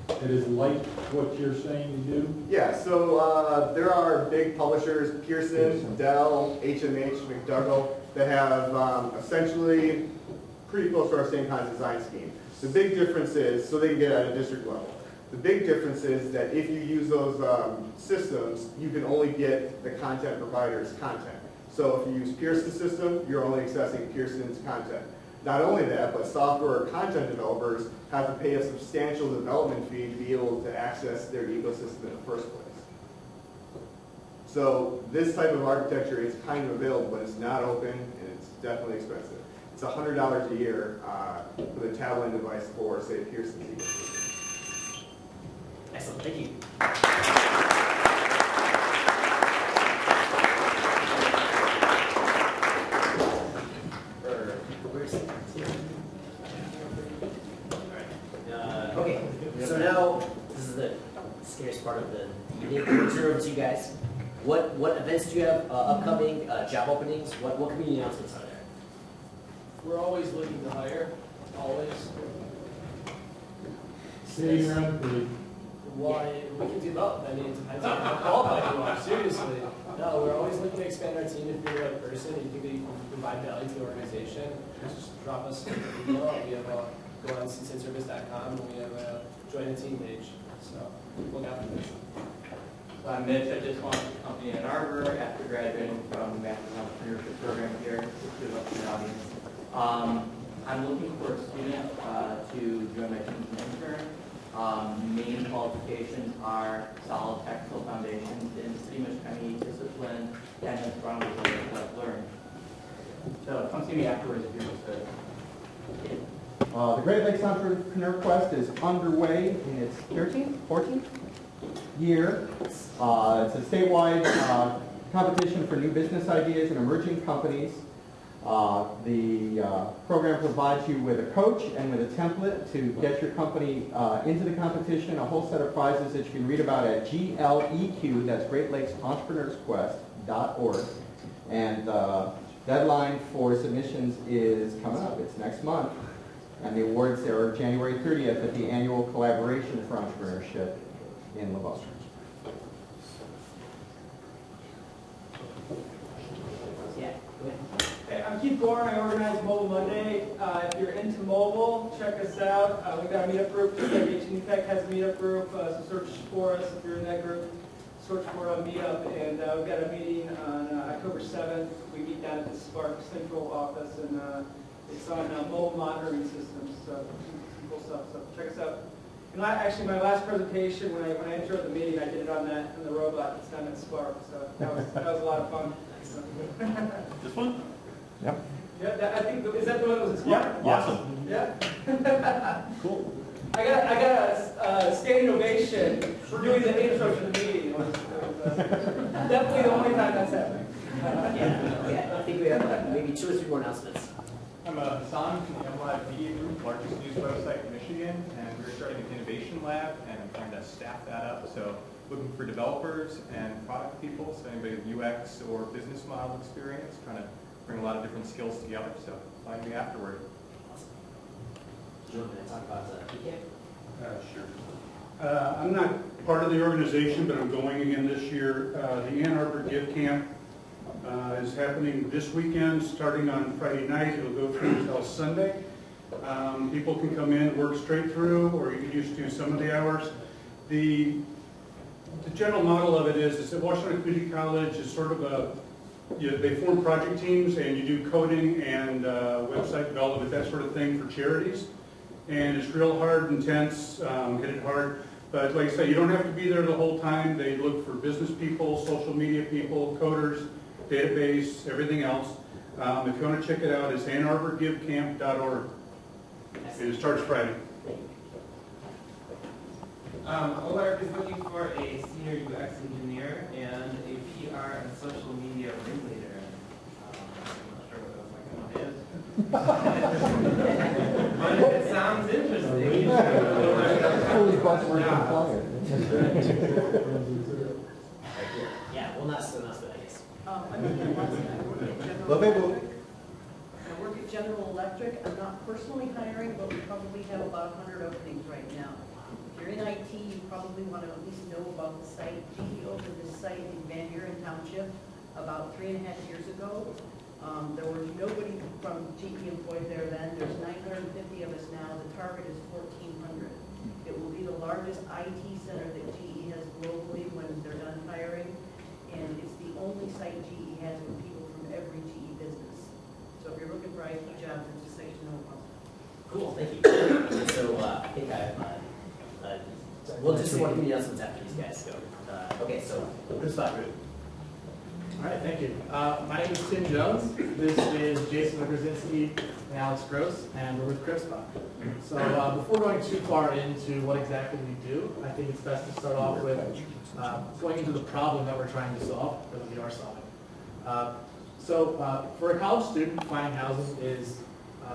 that is like what you're saying you do? Yeah, so there are big publishers, Pearson, Dell, HMH, McDougall, that have essentially pretty close to our same kind of design scheme. The big difference is, so they can get at a district level. The big difference is that if you use those systems, you can only get the content provider's content. So if you use Pearson's system, you're only accessing Pearson's content. Not only that, but software content developers have to pay a substantial development fee to be able to access their ecosystem in the first place. So this type of architecture is kind of available, but it's not open and it's definitely expensive. It's $100 a year with a tablet device for, say, Pearson's ecosystem. Excellent, thank you. Okay, so now this is the scariest part of the evening. I'm going to turn it over to you guys. What events do you have upcoming? Job openings? What community announcements are there? We're always looking to hire, always. Say you're unemployed. Why, we can do both. I mean, it depends on how qualified you are, seriously. No, we're always looking to expand our team. If you're the right person and you think that you can provide value to the organization, just drop us an email. We have go on seedsideservice.com and we have a join the team page. So look out for this. So I'm Mitch. I just launched a company in Ann Arbor after graduating from the Master's Entrepreneurship Program here, just to up to the audience. I'm looking for a student to join my team as an intern. Main qualifications are solid technical foundations in pretty much any discipline and then strongly what I've learned. So come see me afterwards if you're interested. The Great Lakes Entrepreneur Quest is underway in its 13th, 14th year. It's a statewide competition for new business ideas and emerging companies. The program provides you with a coach and with a template to get your company into the competition, a whole set of prizes that you can read about at GLEQ, that's Great Lakes Entrepreneurs Quest.org. And the deadline for submissions is coming up. It's next month. And the awards are January 30th at the annual Collaboration for Entrepreneurship in Laval. Yeah, go ahead. Hey, I'm Keith Gorn. I organize Mobile Monday. If you're into mobile, check us out. We've got a meetup group. Just like A2Newtech has a meetup group, so search for us if you're in that group. Search for a meetup, and we've got a meeting on October 7th. We meet down at the Spark Central office, and it's on mobile monitoring systems, so some cool stuff. So check us out. And actually, my last presentation, when I entered the meeting, I did it on the robot that's down at Spark. So that was a lot of fun. This one? Yep. Yeah, I think is that the one that was at Spark? Yeah. Awesome. Yeah. Cool. I got a standing ovation for doing the intro to the meeting. It was definitely the only time that's happening. Yeah, I think we have maybe 2 or 3 more announcements. I'm Hassan from the MLab Media Group, largest news website in Michigan, and we're starting an innovation lab, and I'm trying to staff that up. So looking for developers and product people, so anybody with UX or business model experience, trying to bring a lot of different skills together. So find me afterward. Do you want to talk about PK? Sure. I'm not part of the organization, but I'm going again this year. The Ann Arbor Give Camp is happening this weekend, starting on Friday night. It'll go through until Sunday. People can come in, work straight through, or you can just do some of the hours. The general model of it is that Washington Community College is sort of they form project teams, and you do coding and website development, that sort of thing for charities. And it's real hard, intense, hit it hard. But like I say, you don't have to be there the whole time. They look for business people, social media people, coders, database, everything else. If you want to check it out, it's AnnArborGiveCamp.org. And it starts Friday. OLARP is looking for a senior UX engineer and a PR and social media ringleader. I'm not sure what else my comment is. But if it sounds interesting. Yeah, well, that's the announcement, I guess. I work at General Electric. I'm not personally hiring, but we probably have about 100 openings right now. If you're in IT, you probably want to at least know about the site. GE opened this site in Van Buren Township about 3.5 years ago. There was nobody from GE employed there then. There's 950 of us now. The target is 1,400. It will be the largest IT center that GE has globally when they're done hiring. And it's the only site GE has with people from every GE business. So if you're looking for IT jobs, it's a site to know about. Cool, thank you. So I think we'll just want to give you announcements after these guys go. Okay, so Cribspot Group. All right, thank you. My name is Tim Jones. This is Jason Krasinski and Alex Gross, and we're with Cribspot. So before going too far into what exactly we do, I think it's best to start off with going into the problem that we're trying to solve, or that we are solving. For a college student, finding housing is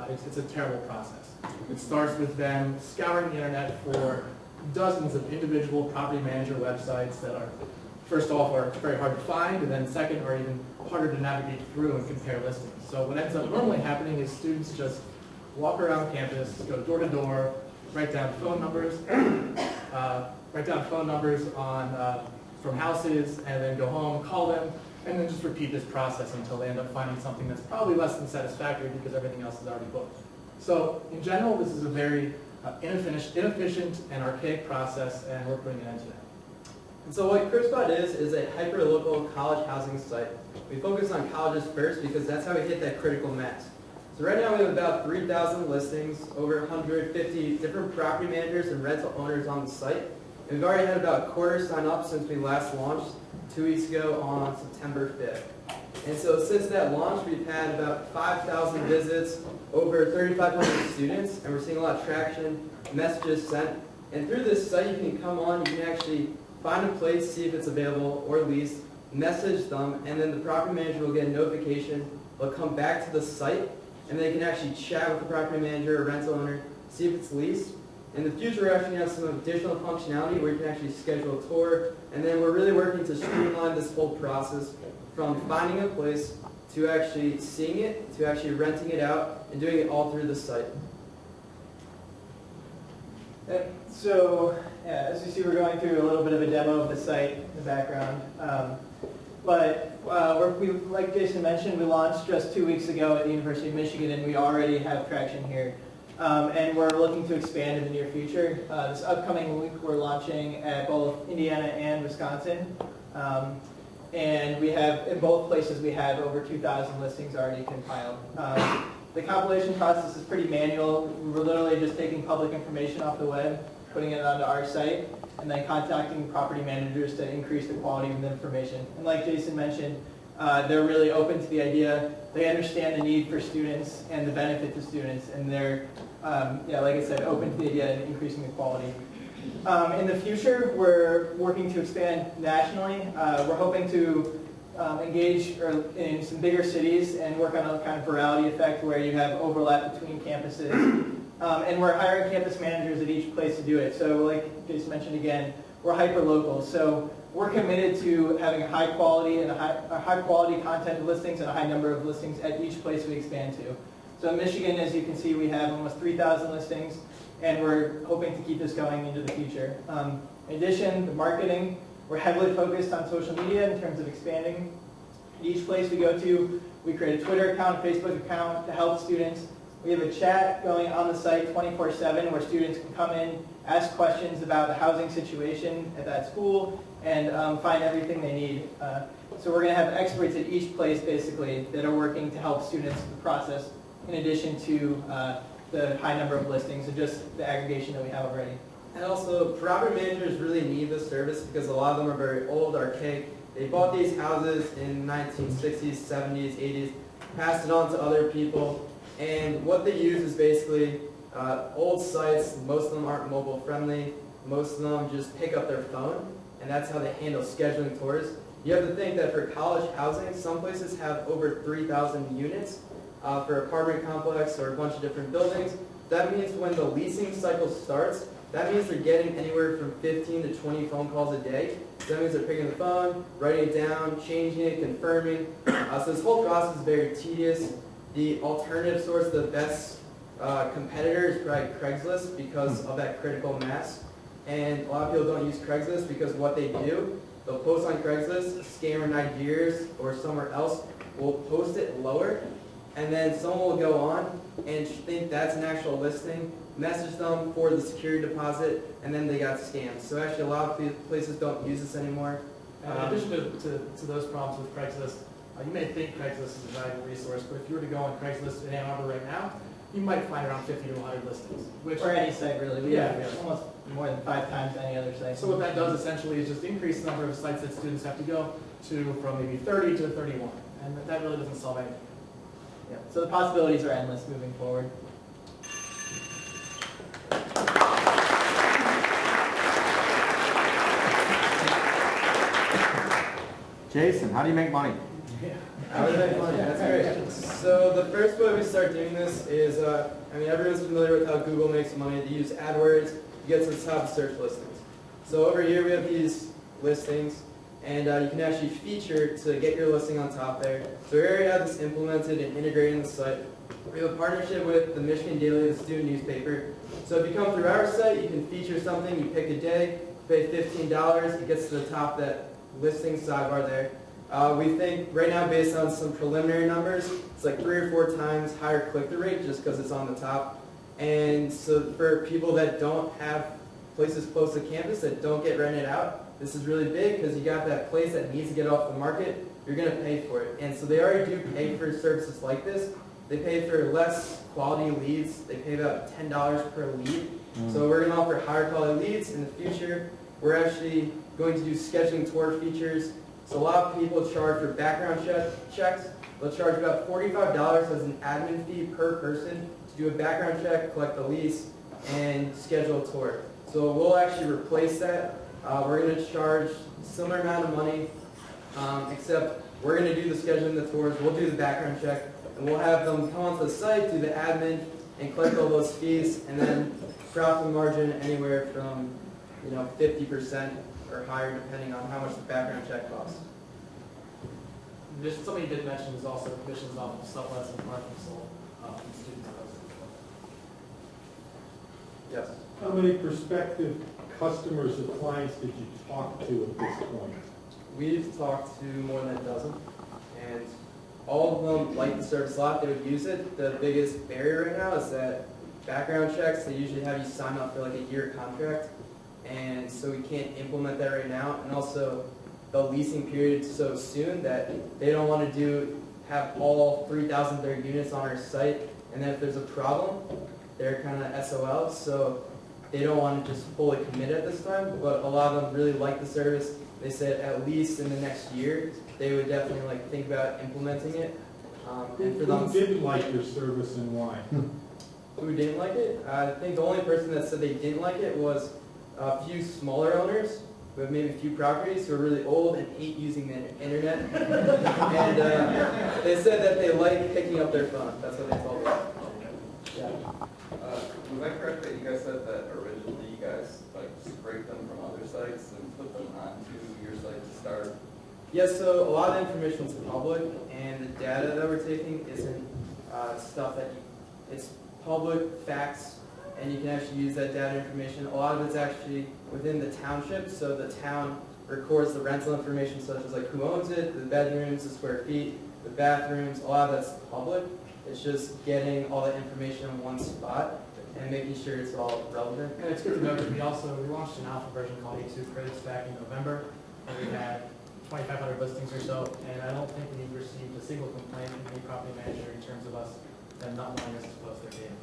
it's a terrible process. It starts with them scouring the internet for dozens of individual property manager websites that are, first off, are very hard to find, and then second, are even harder to navigate through and compare listings. So what ends up normally happening is students just walk around campus, go door to door, write down phone numbers, from houses, and then go home, call them, and then just repeat this process until they end up finding something that's probably less than satisfactory because everything else is already booked. So in general, this is a very inefficient and archaic process, and we're putting an end to that. And so what Cribspot is a hyper-local college housing site. We focus on colleges first because that's how we hit that critical mass. So right now we have about 3,000 listings, over 150 different property managers and rental owners on the site. And we've already had about a quarter sign up since we last launched 2 weeks ago on September 5th. And so since that launch, we've had about 5,000 visits, over 3,500 students, and we're seeing a lot of traction, messages sent. And through this site, you can come on, you can actually find a place, see if it's available or leased, message them, and then the property manager will get a notification. They'll come back to the site, and they can actually chat with the property manager or rental owner, see if it's leased. In the future, we're actually going to have some additional functionality where you can actually schedule a tour, and then we're really working to streamline this whole process from finding a place to actually seeing it, to actually renting it out, and doing it all through the site. So, as you see, we're going through a little bit of a demo of the site in the background. Like Jason mentioned, we launched just 2 weeks ago at the University of Michigan, and we already have traction here. And we're looking to expand in the near future. This upcoming week, we're launching at both Indiana and Wisconsin. And we have, in both places, we have over 2,000 listings already compiled. The compilation process is pretty manual. We're literally just taking public information off the web, putting it onto our site, and then contacting property managers to increase the quality of the information. And like Jason mentioned, they're really open to the idea. They understand the need for students and the benefit to students, and they're, like I said, open to the idea of increasing the quality. In the future, we're working to expand nationally. We're hoping to engage in some bigger cities and work on a kind of virality effect where you have overlap between campuses. And we're hiring campus managers at each place to do it. So like Jason mentioned again, we're hyper-local. So we're committed to having a high quality and a high quality content of listings and a high number of listings at each place we expand to. So in Michigan, as you can see, we have almost 3,000 listings, and we're hoping to keep this going into the future. In addition, the marketing, we're heavily focused on social media in terms of expanding. Each place we go to, we create a Twitter account, a Facebook account to help students. We have a chat going on the site 24/7 where students can come in, ask questions about the housing situation at that school, and find everything they need. So we're going to have experts at each place, basically, that are working to help students with the process, in addition to the high number of listings and just the aggregation that we have already. And also, property managers really need this service because a lot of them are very old, archaic. They bought these houses in 1960s, 70s, 80s, passed it on to other people, and what they use is basically old sites. Most of them aren't mobile friendly. Most of them just pick up their phone, and that's how they handle scheduling tours. You have to think that for college housing, some places have over 3,000 units for apartment complex or a bunch of different buildings. That means when the leasing cycle starts, that means they're getting anywhere from 15 to 20 phone calls a day. So that means they're picking the phone, writing it down, changing it, confirming. So this whole process is very tedious. The alternative source, the best competitor is probably Craigslist because of that critical mass. And a lot of people don't use Craigslist because what they do, they'll post on Craigslist, a scammer in Nigeria or somewhere else will post it lower, and then someone will go on and think that's an actual listing, message them for the security deposit, and then they got scammed. So actually a lot of places don't use this anymore. In addition to those problems with Craigslist, you may think Craigslist is a valuable resource, but if you were to go on Craigslist in Ann Arbor right now, you might find around 50 to 100 listings. Which, Or any site really, we Yeah. have almost more than 5 times any other site. so what that does essentially is just increase the number of sites that students have to go to from maybe 30 to 31. And that really doesn't solve anything. Yeah. So the possibilities are endless moving forward. Jason, how do you make money? How do they make money? That's great. So the first way we start doing this is, everyone's familiar with how Google makes money. They use AdWords to get to the top of search listings. So over here we have these listings, and you can actually feature to get your listing on top there. So we already have this implemented and integrated in the site. We have a partnership with the Michigan Daily, the student newspaper. So if you come through our site, you can feature something, you pick a day, pay $15, it gets to the top of that listing sidebar there. We think right now, based on some preliminary numbers, it's like 3 or 4 times higher click-through rate just because it's on the top. And so for people that don't have places close to campus that don't get rented out, this is really big because you got that place that needs to get off the market, you're going to pay for it. And so they already do pay for services like this. They pay for less quality leads. They pay about $10 per lead. So we're going to offer higher quality leads in the future. We're actually going to do scheduling tour features. So a lot of people charge for background checks. They'll charge about $45 as an admin fee per person to do a background check, collect the lease, and schedule a tour. So we'll actually replace that. We're going to charge a similar amount of money, except we're going to do the scheduling, the tours, we'll do the background check, and we'll have them come onto the site, do the admin, and collect all those fees, and then profit margin anywhere from 50% or higher, depending on how much the background check costs. Just something you did mention is also commissions off of sublets and parking sold from students. Yes. How many prospective customers or clients did you talk to at this point? We've talked to more than a dozen, and all of them like the service a lot. They would use it. The biggest barrier right now is that background checks, they usually have you sign up for like a year contract, and so we can't implement that right now. And also, the leasing period is so soon that they don't want to have all 3,000 of their units on our site, and then if there's a problem, they're kind of SOL, so they don't want to just fully commit at this time, but a lot of them really like the service. They said at least in the next year, they would definitely think about implementing it. And for them, Who didn't like your service and why? who didn't like it? I think the only person that said they didn't like it was a few smaller owners who have maybe a few properties who are really old and hate using the internet. And they said that they like picking up their phone. That's what they told us. Yeah. Was I correct that you guys said that originally you guys scraped them from other sites and put them onto your site to start? Yes, so a lot of the information is public, and the data that we're taking isn't stuff that it's public facts, and you can actually use that data information. A lot of it's actually within the township, so the town records the rental information such as who owns it, the bedrooms, the square feet, the bathrooms. A lot of that's public. It's just getting all that information in one spot and making sure it's all relevant. And it's good to know that we launched an alpha version called A2Newtech back in November, and we had 2,500 listings or so, and I don't think we've received a single complaint from any property manager in terms of them not wanting us to post their data.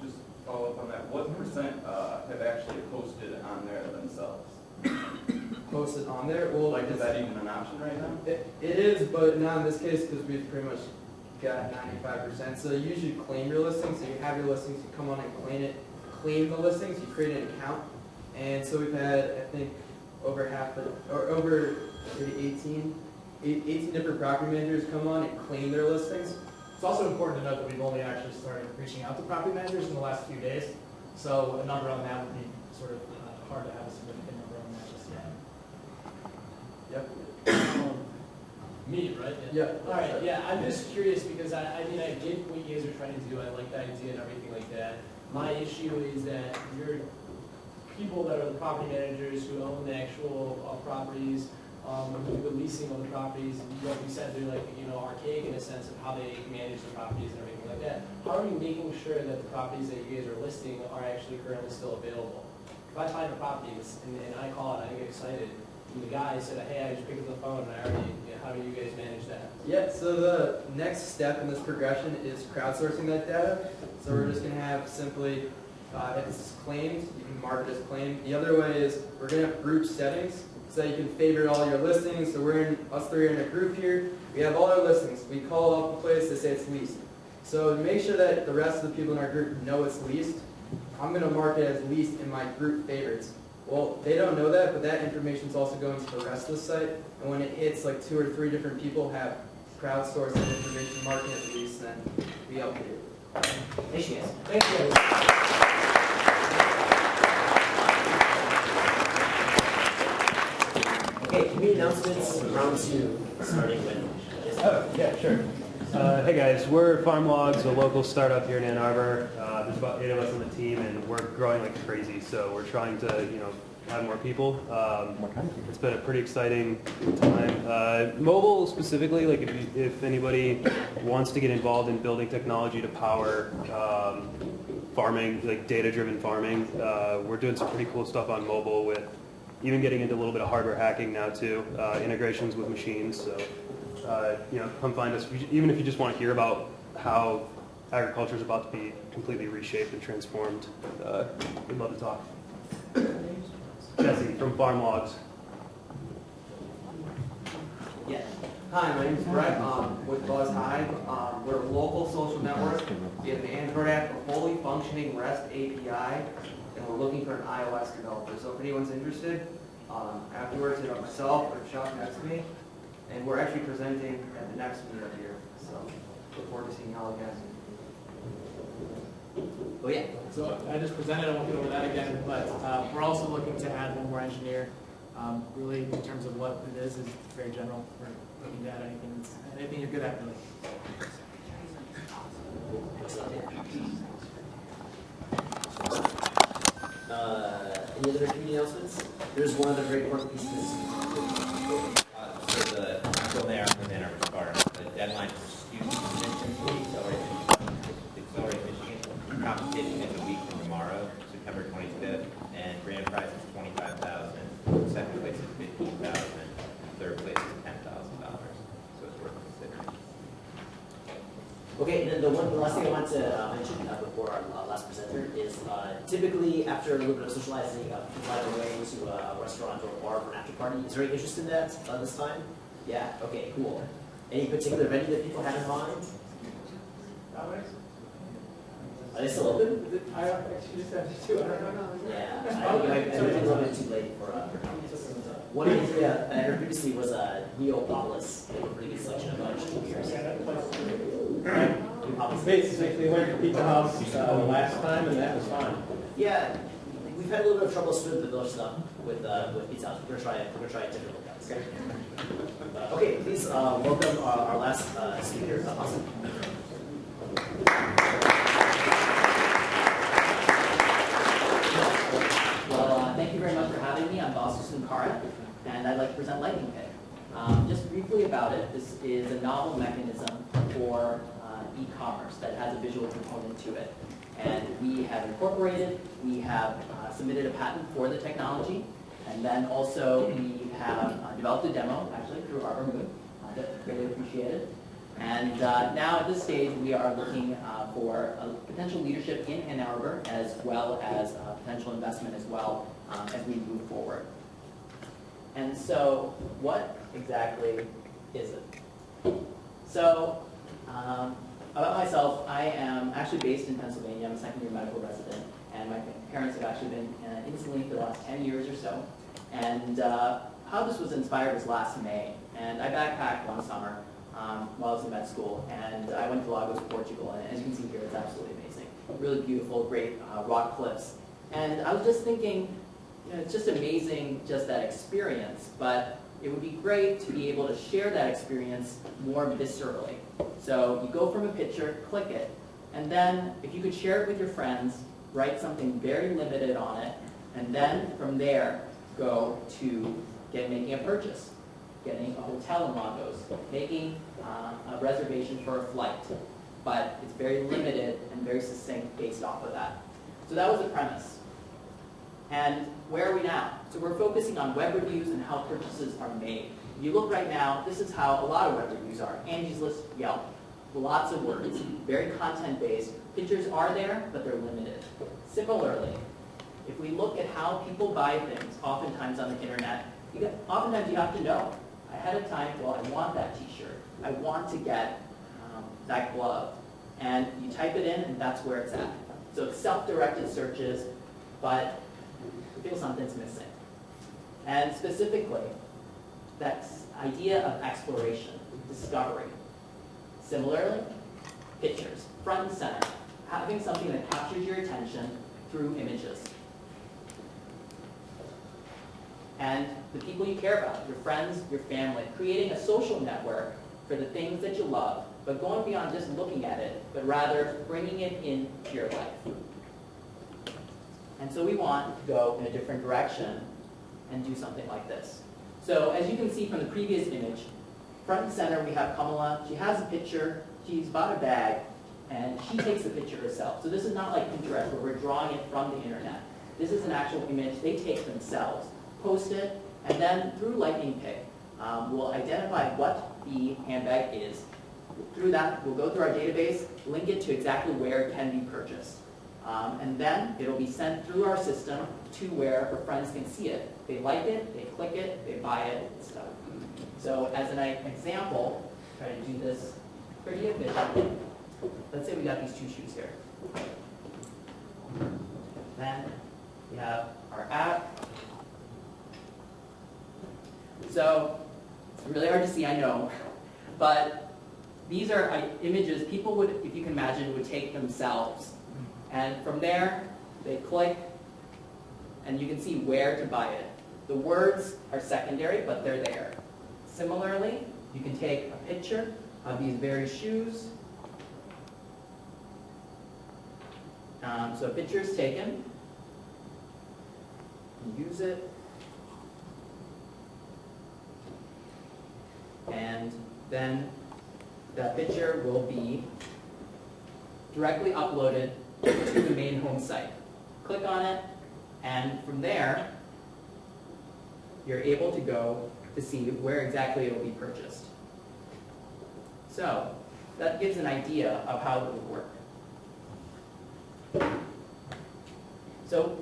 Just follow up on that. What percent have actually posted on there themselves? Posted on there? Well, is that even an option right now? It is, but not in this case because we've pretty much got 95%. So you usually claim your listings. So you have your listings, you come on and claim the listings, you create an account. And so we've had, I think, over maybe 18 different property managers come on and claim their listings. It's also important to note that we've only actually started reaching out to property managers in the last few days, so a number on that would be sort of hard to have a significant number on that just yet. Yep. Me, right? Yeah. All right, yeah, I'm just curious because I get what you guys are trying to do. I like the idea and everything like that. My issue is that you're people that are the property managers who own the actual properties, who do the leasing of the properties, and what you said, they're archaic in a sense of how they manage the properties and everything like that. How are you making sure that the properties that you guys are listing are actually currently still available? If I find a property and I call it, I get excited, from the guy said, hey, I just picked up the phone and I already, how do you guys manage that? Yeah, so the next step in this progression is crowdsourcing that data. So we're just going to have simply, if it's claimed, you can mark it as claimed. The other way is we're going to have group settings so that you can favorite all your listings. So us three are in a group here. We have all our listings. We call up the place, they say it's leased. So to make sure that the rest of the people in our group know it's leased, I'm going to mark it as leased in my group favorites. Well, they don't know that, but that information is also going to the rest of the site. And when it hits like 2 or 3 different people have crowdsourced that information marking as leased, then we update it. Thank you guys. Thank you. Okay, community announcements, round 2, starting with. Oh, yeah, sure. Hey guys, we're Farm Logs, a local startup here in Ann Arbor. There's about 8 of us on the team, and we're growing like crazy. So we're trying to, add more people. It's been a pretty exciting time. Mobile specifically, like if anybody wants to get involved in building technology to power farming, like data-driven farming, we're doing some pretty cool stuff on mobile with even getting into a little bit of hardware hacking now too, integrations with machines. So. Come find us. Even if you just want to hear about how agriculture is about to be completely reshaped and transformed, we'd love to talk. Jesse from Farm Logs. Yeah. Hi, my name is Brett with Buzz Hive. We're a local social network. We have an Android app, a fully functioning REST API, and we're looking for an iOS developer. So if anyone's interested, afterwards, myself or Chuck next to me. And we're actually presenting at the next meetup here, so look forward to seeing how it goes. Oh yeah. So I just presented, I won't go over that again, but we're also looking to add one more engineer. Really, in terms of what it is very general. We're looking to add anything you're good at, really. Any other community announcements? There's one other very important piece of this. So the there and then our start. The deadline for student submissions to Accelerate Michigan competition is a week from tomorrow, September 25th, and grand prize is $25,000. Second place is $15,000. Third place is $10,000. So it's worth considering. Okay, and then the last thing I want to mention before our last presenter is typically after a little bit of socializing, people find their way to a restaurant or a bar for an after party. Is there any interest in that this time? Yeah, okay, cool. Any particular venue that people have in mind? Are they still open? I actually just have to do, I don't know. Yeah, I think it's a little bit too late for one idea I heard previously was Neopolis. They have a pretty good selection of beers. Basically, we went to Pizza House last time, and that was fine. Yeah, we've had a little bit of trouble with the village stuff with Pizza House. We're gonna try it. We're gonna try it differently, guys. Okay, please welcome our last speaker, Vasu. Well, thank you very much for having me. I'm Vasu Sunkara, and I'd like to present Lightning Pay. Just briefly about it, this is a novel mechanism for e-commerce that has a visual component to it. And we have incorporated, we have submitted a patent for the technology, and then also we have developed a demo, actually, through Arbor Moon, that's really appreciated. And now at this stage, we are looking for potential leadership in Ann Arbor, as well as potential investment as well as we move forward. And so, what exactly is it? So, about myself, I am actually based in Pennsylvania. I'm a second-year medical resident, and my parents have actually been in Italy for the last 10 years or so. And how this was inspired was last May, and I backpacked one summer while I was in med school, and I went to Lagos, Portugal, and as you can see here, it's absolutely amazing. Really beautiful, great rock cliffs. And I was just thinking, it's just amazing, just that experience, but it would be great to be able to share that experience more viscerally. So you go from a picture, click it, and then if you could share it with your friends, write something very limited on it, and then from there, go to making a purchase, getting a hotel in Lagos, making a reservation for a flight. But it's very limited and very succinct based off of that. So that was the premise. And where are we now? So we're focusing on web reviews and how purchases are made. If you look right now, this is how a lot of web reviews are. Angie's List, Yelp. Lots of words, very content-based. Pictures are there, but they're limited. Similarly, if we look at how people buy things, oftentimes on the internet, oftentimes you have to know ahead of time, well, I want that t-shirt. I want to get that glove. And you type it in, and that's where it's at. So it's self-directed searches, but you feel something's missing. And specifically, that idea of exploration, discovery. Similarly, pictures, front and center, having something that captures your attention through images. And the people you care about, your friends, your family, creating a social network for the things that you love, but going beyond just looking at it, but rather bringing it into your life. And so we want to go in a different direction and do something like this. So as you can see from the previous image, front and center we have Kamala. She has a picture, she's bought a bag, and she takes the picture herself. So this is not like Pinterest where we're drawing it from the internet. This is an actual image they take themselves, post it, and then through Lightning Pick, we'll identify what the handbag is. Through that, we'll go through our database, link it to exactly where it can be purchased. And then it'll be sent through our system to where her friends can see it. They like it, they click it, they buy it, and stuff. So as an example, try to do this pretty efficiently. Let's say we got these two shoes here. Then we have our app. So it's really hard to see, I know, but these are images people would, if you can imagine, would take themselves. And from there, they click, and you can see where to buy it. The words are secondary, but they're there. Similarly, you can take a picture of these very shoes. So a picture is taken, use it, and then that picture will be directly uploaded to the main home site. Click on it, and from there, you're able to go to see where exactly it will be purchased. So that gives an idea of how it would work. So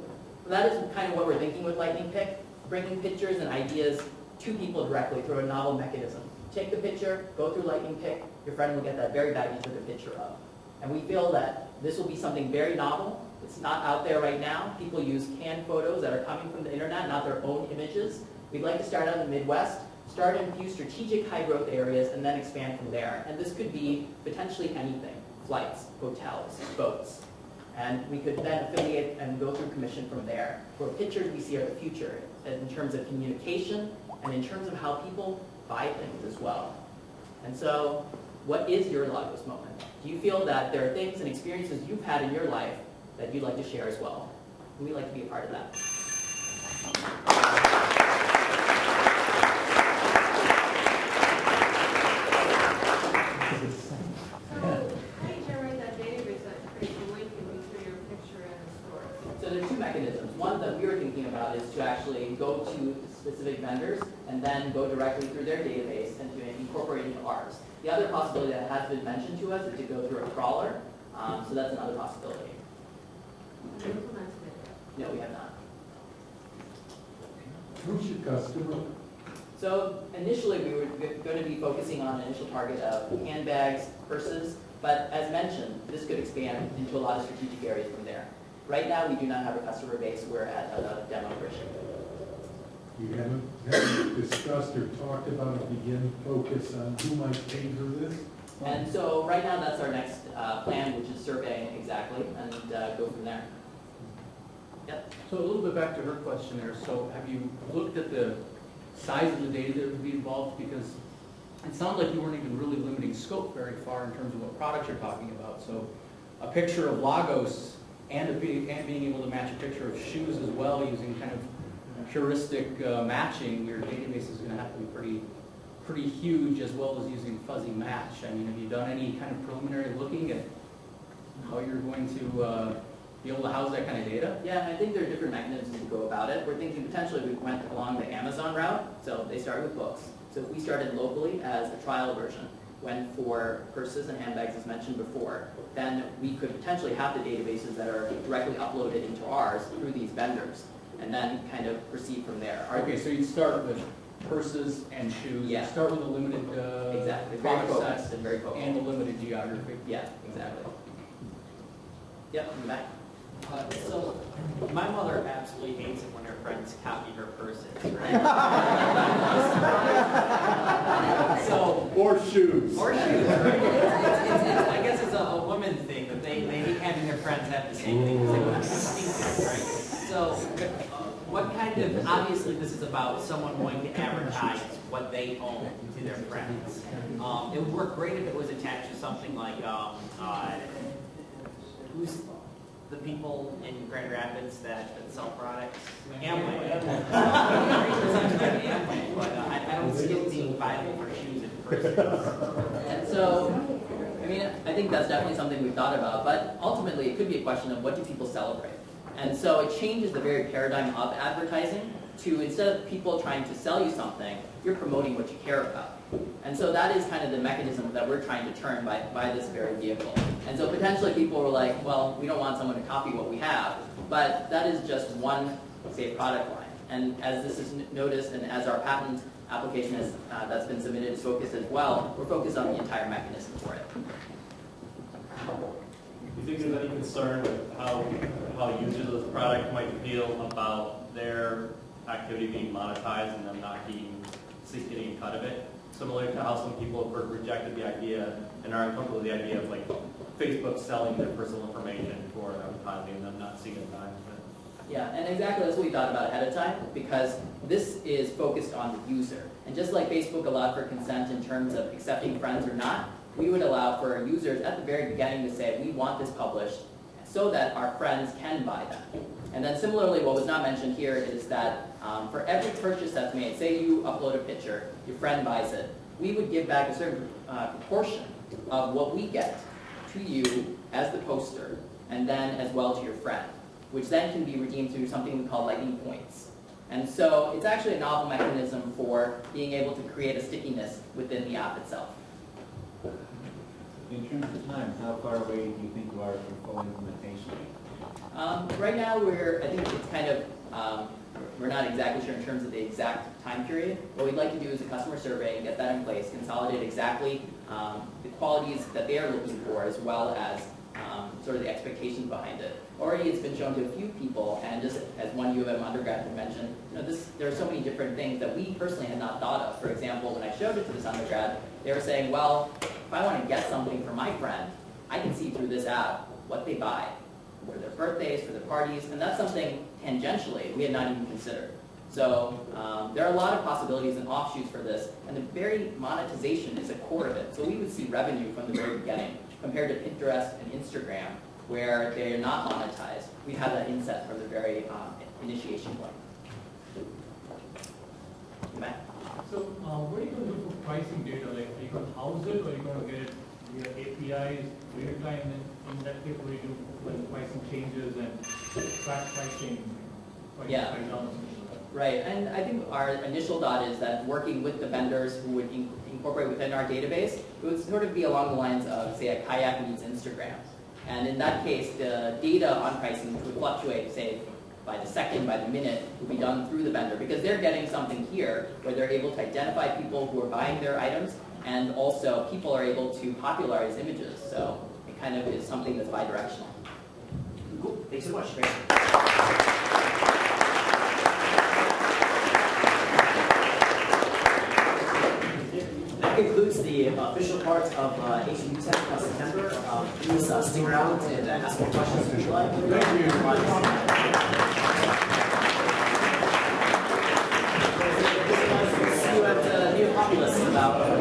that is kind of what we're thinking with Lightning Pick, bringing pictures and ideas to people directly through a novel mechanism. Take the picture, go through Lightning Pick, your friend will get that very bag you took a picture of. And we feel that this will be something very novel. It's not out there right now. People use canned photos that are coming from the internet, not their own images. We'd like to start out in the Midwest, start in a few strategic high growth areas, and then expand from there. And this could be potentially anything, flights, hotels, boats. And we could then affiliate and go through commission from there. For pictures we see are the future in terms of communication and in terms of how people buy things as well. And so, what is your Lagos moment? Do you feel that there are things and experiences you've had in your life that you'd like to share as well? We'd like to be a part of that. So there's two mechanisms. One that we were thinking about is to actually go to specific vendors and then go directly through their database and to incorporate into ours. The other possibility that has been mentioned to us is to go through a crawler. So that's another possibility. No, we have not. Who's your customer? So initially we were going to be focusing on an initial target of handbags, purses, but as mentioned, this could expand into a lot of strategic areas from there. Right now we do not have a customer base. We're at a demo version. You haven't discussed or talked about a begin focus on who might pay for this? And so right now that's our next plan, which is surveying exactly, and go from there. Yep. So a little bit back to her question there. So have you looked at the size of the data that would be involved? Because it sounded like you weren't even really limiting scope very far in terms of what products you're talking about. So a picture of Lagos and being able to match a picture of shoes as well using kind of heuristic matching, your database is going to have to be pretty huge, as well as using fuzzy match. I mean, have you done any kind of preliminary looking at how you're going to be able to house that kind of data? Yeah, I think there are different mechanisms to go about it. We're thinking potentially we went along the Amazon route, so they started with books. So if we started locally as a trial version, went for purses and handbags as mentioned before, then we could potentially have the databases that are directly uploaded into ours through these vendors, and then kind of proceed from there. Okay, so you'd start with purses and shoes. Yeah. Start with a limited Exactly, very product focused set and very focused. and a limited geography. Yeah, exactly. Yep, in the back. So, my mother absolutely hates it when her friends copy her purses, right? So, Or shoes. or shoes, right? I guess it's a woman's thing, that they hate having their friends have the same thing, because they want to be distinctive, right? So, what kind of, obviously this is about someone wanting to advertise what they own to their friends. It would work great if it was attached to something like, who's the people in Grand Rapids that sell products? Amway. Amway, but I don't see it being viable for shoes and purses. And so, I mean, I think that's definitely something we've thought about, but ultimately it could be a question of what do people celebrate? And so it changes the very paradigm of advertising to, instead of people trying to sell you something, you're promoting what you care about. And so that is kind of the mechanism that we're trying to turn by this very vehicle. And so potentially people were like, well, we don't want someone to copy what we have, but that is just one, say, product line. And as this is noticed, and as our patent application is, that's been submitted is focused as well, we're focused on the entire mechanism for it. Do you think there's any concern with how users of the product might feel about their activity being monetized and them not getting a cut of it? Similar to how some people have rejected the idea and are uncomfortable with the idea of like Facebook selling their personal information for advertising and them not seeing a dime of it. Yeah, and exactly that's what we thought about ahead of time, because this is focused on the user. And just like Facebook allowed for consent in terms of accepting friends or not, we would allow for users at the very beginning to say, we want this published so that our friends can buy that. And then similarly, what was not mentioned here is that for every purchase that's made, say you upload a picture, your friend buys it, we would give back a certain proportion of what we get to you as the poster, and then as well to your friend, which then can be redeemed through something we call lightning points. And so it's actually a novel mechanism for being able to create a stickiness within the app itself. In terms of time, how far away do you think you are from full implementation? Right now, I think it's kind of, we're not exactly sure in terms of the exact time period. What we'd like to do is a customer survey and get that in place, consolidate exactly the qualities that they are looking for, as well as sort of the expectations behind it. Already it's been shown to a few people, and just as one U of M undergrad had mentioned, there are so many different things that we personally had not thought of. For example, when I showed it to this undergrad, they were saying, well, if I want to get something for my friend, I can see through this app what they buy for their birthdays, for their parties, and that's something tangentially we had not even considered. So there are a lot of possibilities and offshoots for this, and the very monetization is a core of it. So we would see revenue from the very beginning, compared to Pinterest and Instagram, where they are not monetized. We have that inset from the very initiation point. Matt? So what are you going to do for pricing data? Like, are you going to house it, or are you going to get it via APIs, real time, and in that case, what do you do when pricing changes and track pricing? Yeah. Right, and I think our initial thought is that working with the vendors who would incorporate within our database, it would sort of be along the lines of, say, a kayak meets Instagram. And in that case, the data on pricing would fluctuate, say, by the second, by the minute, would be done through the vendor, because they're getting something here where they're able to identify people who are buying their items, and also people are able to popularize images. So it kind of is something that's bi-directional. Cool, thanks so much. That concludes the official part of A2Newtech September. Please stick around and ask more questions if you'd like. Thank you. See you at Neopopulous about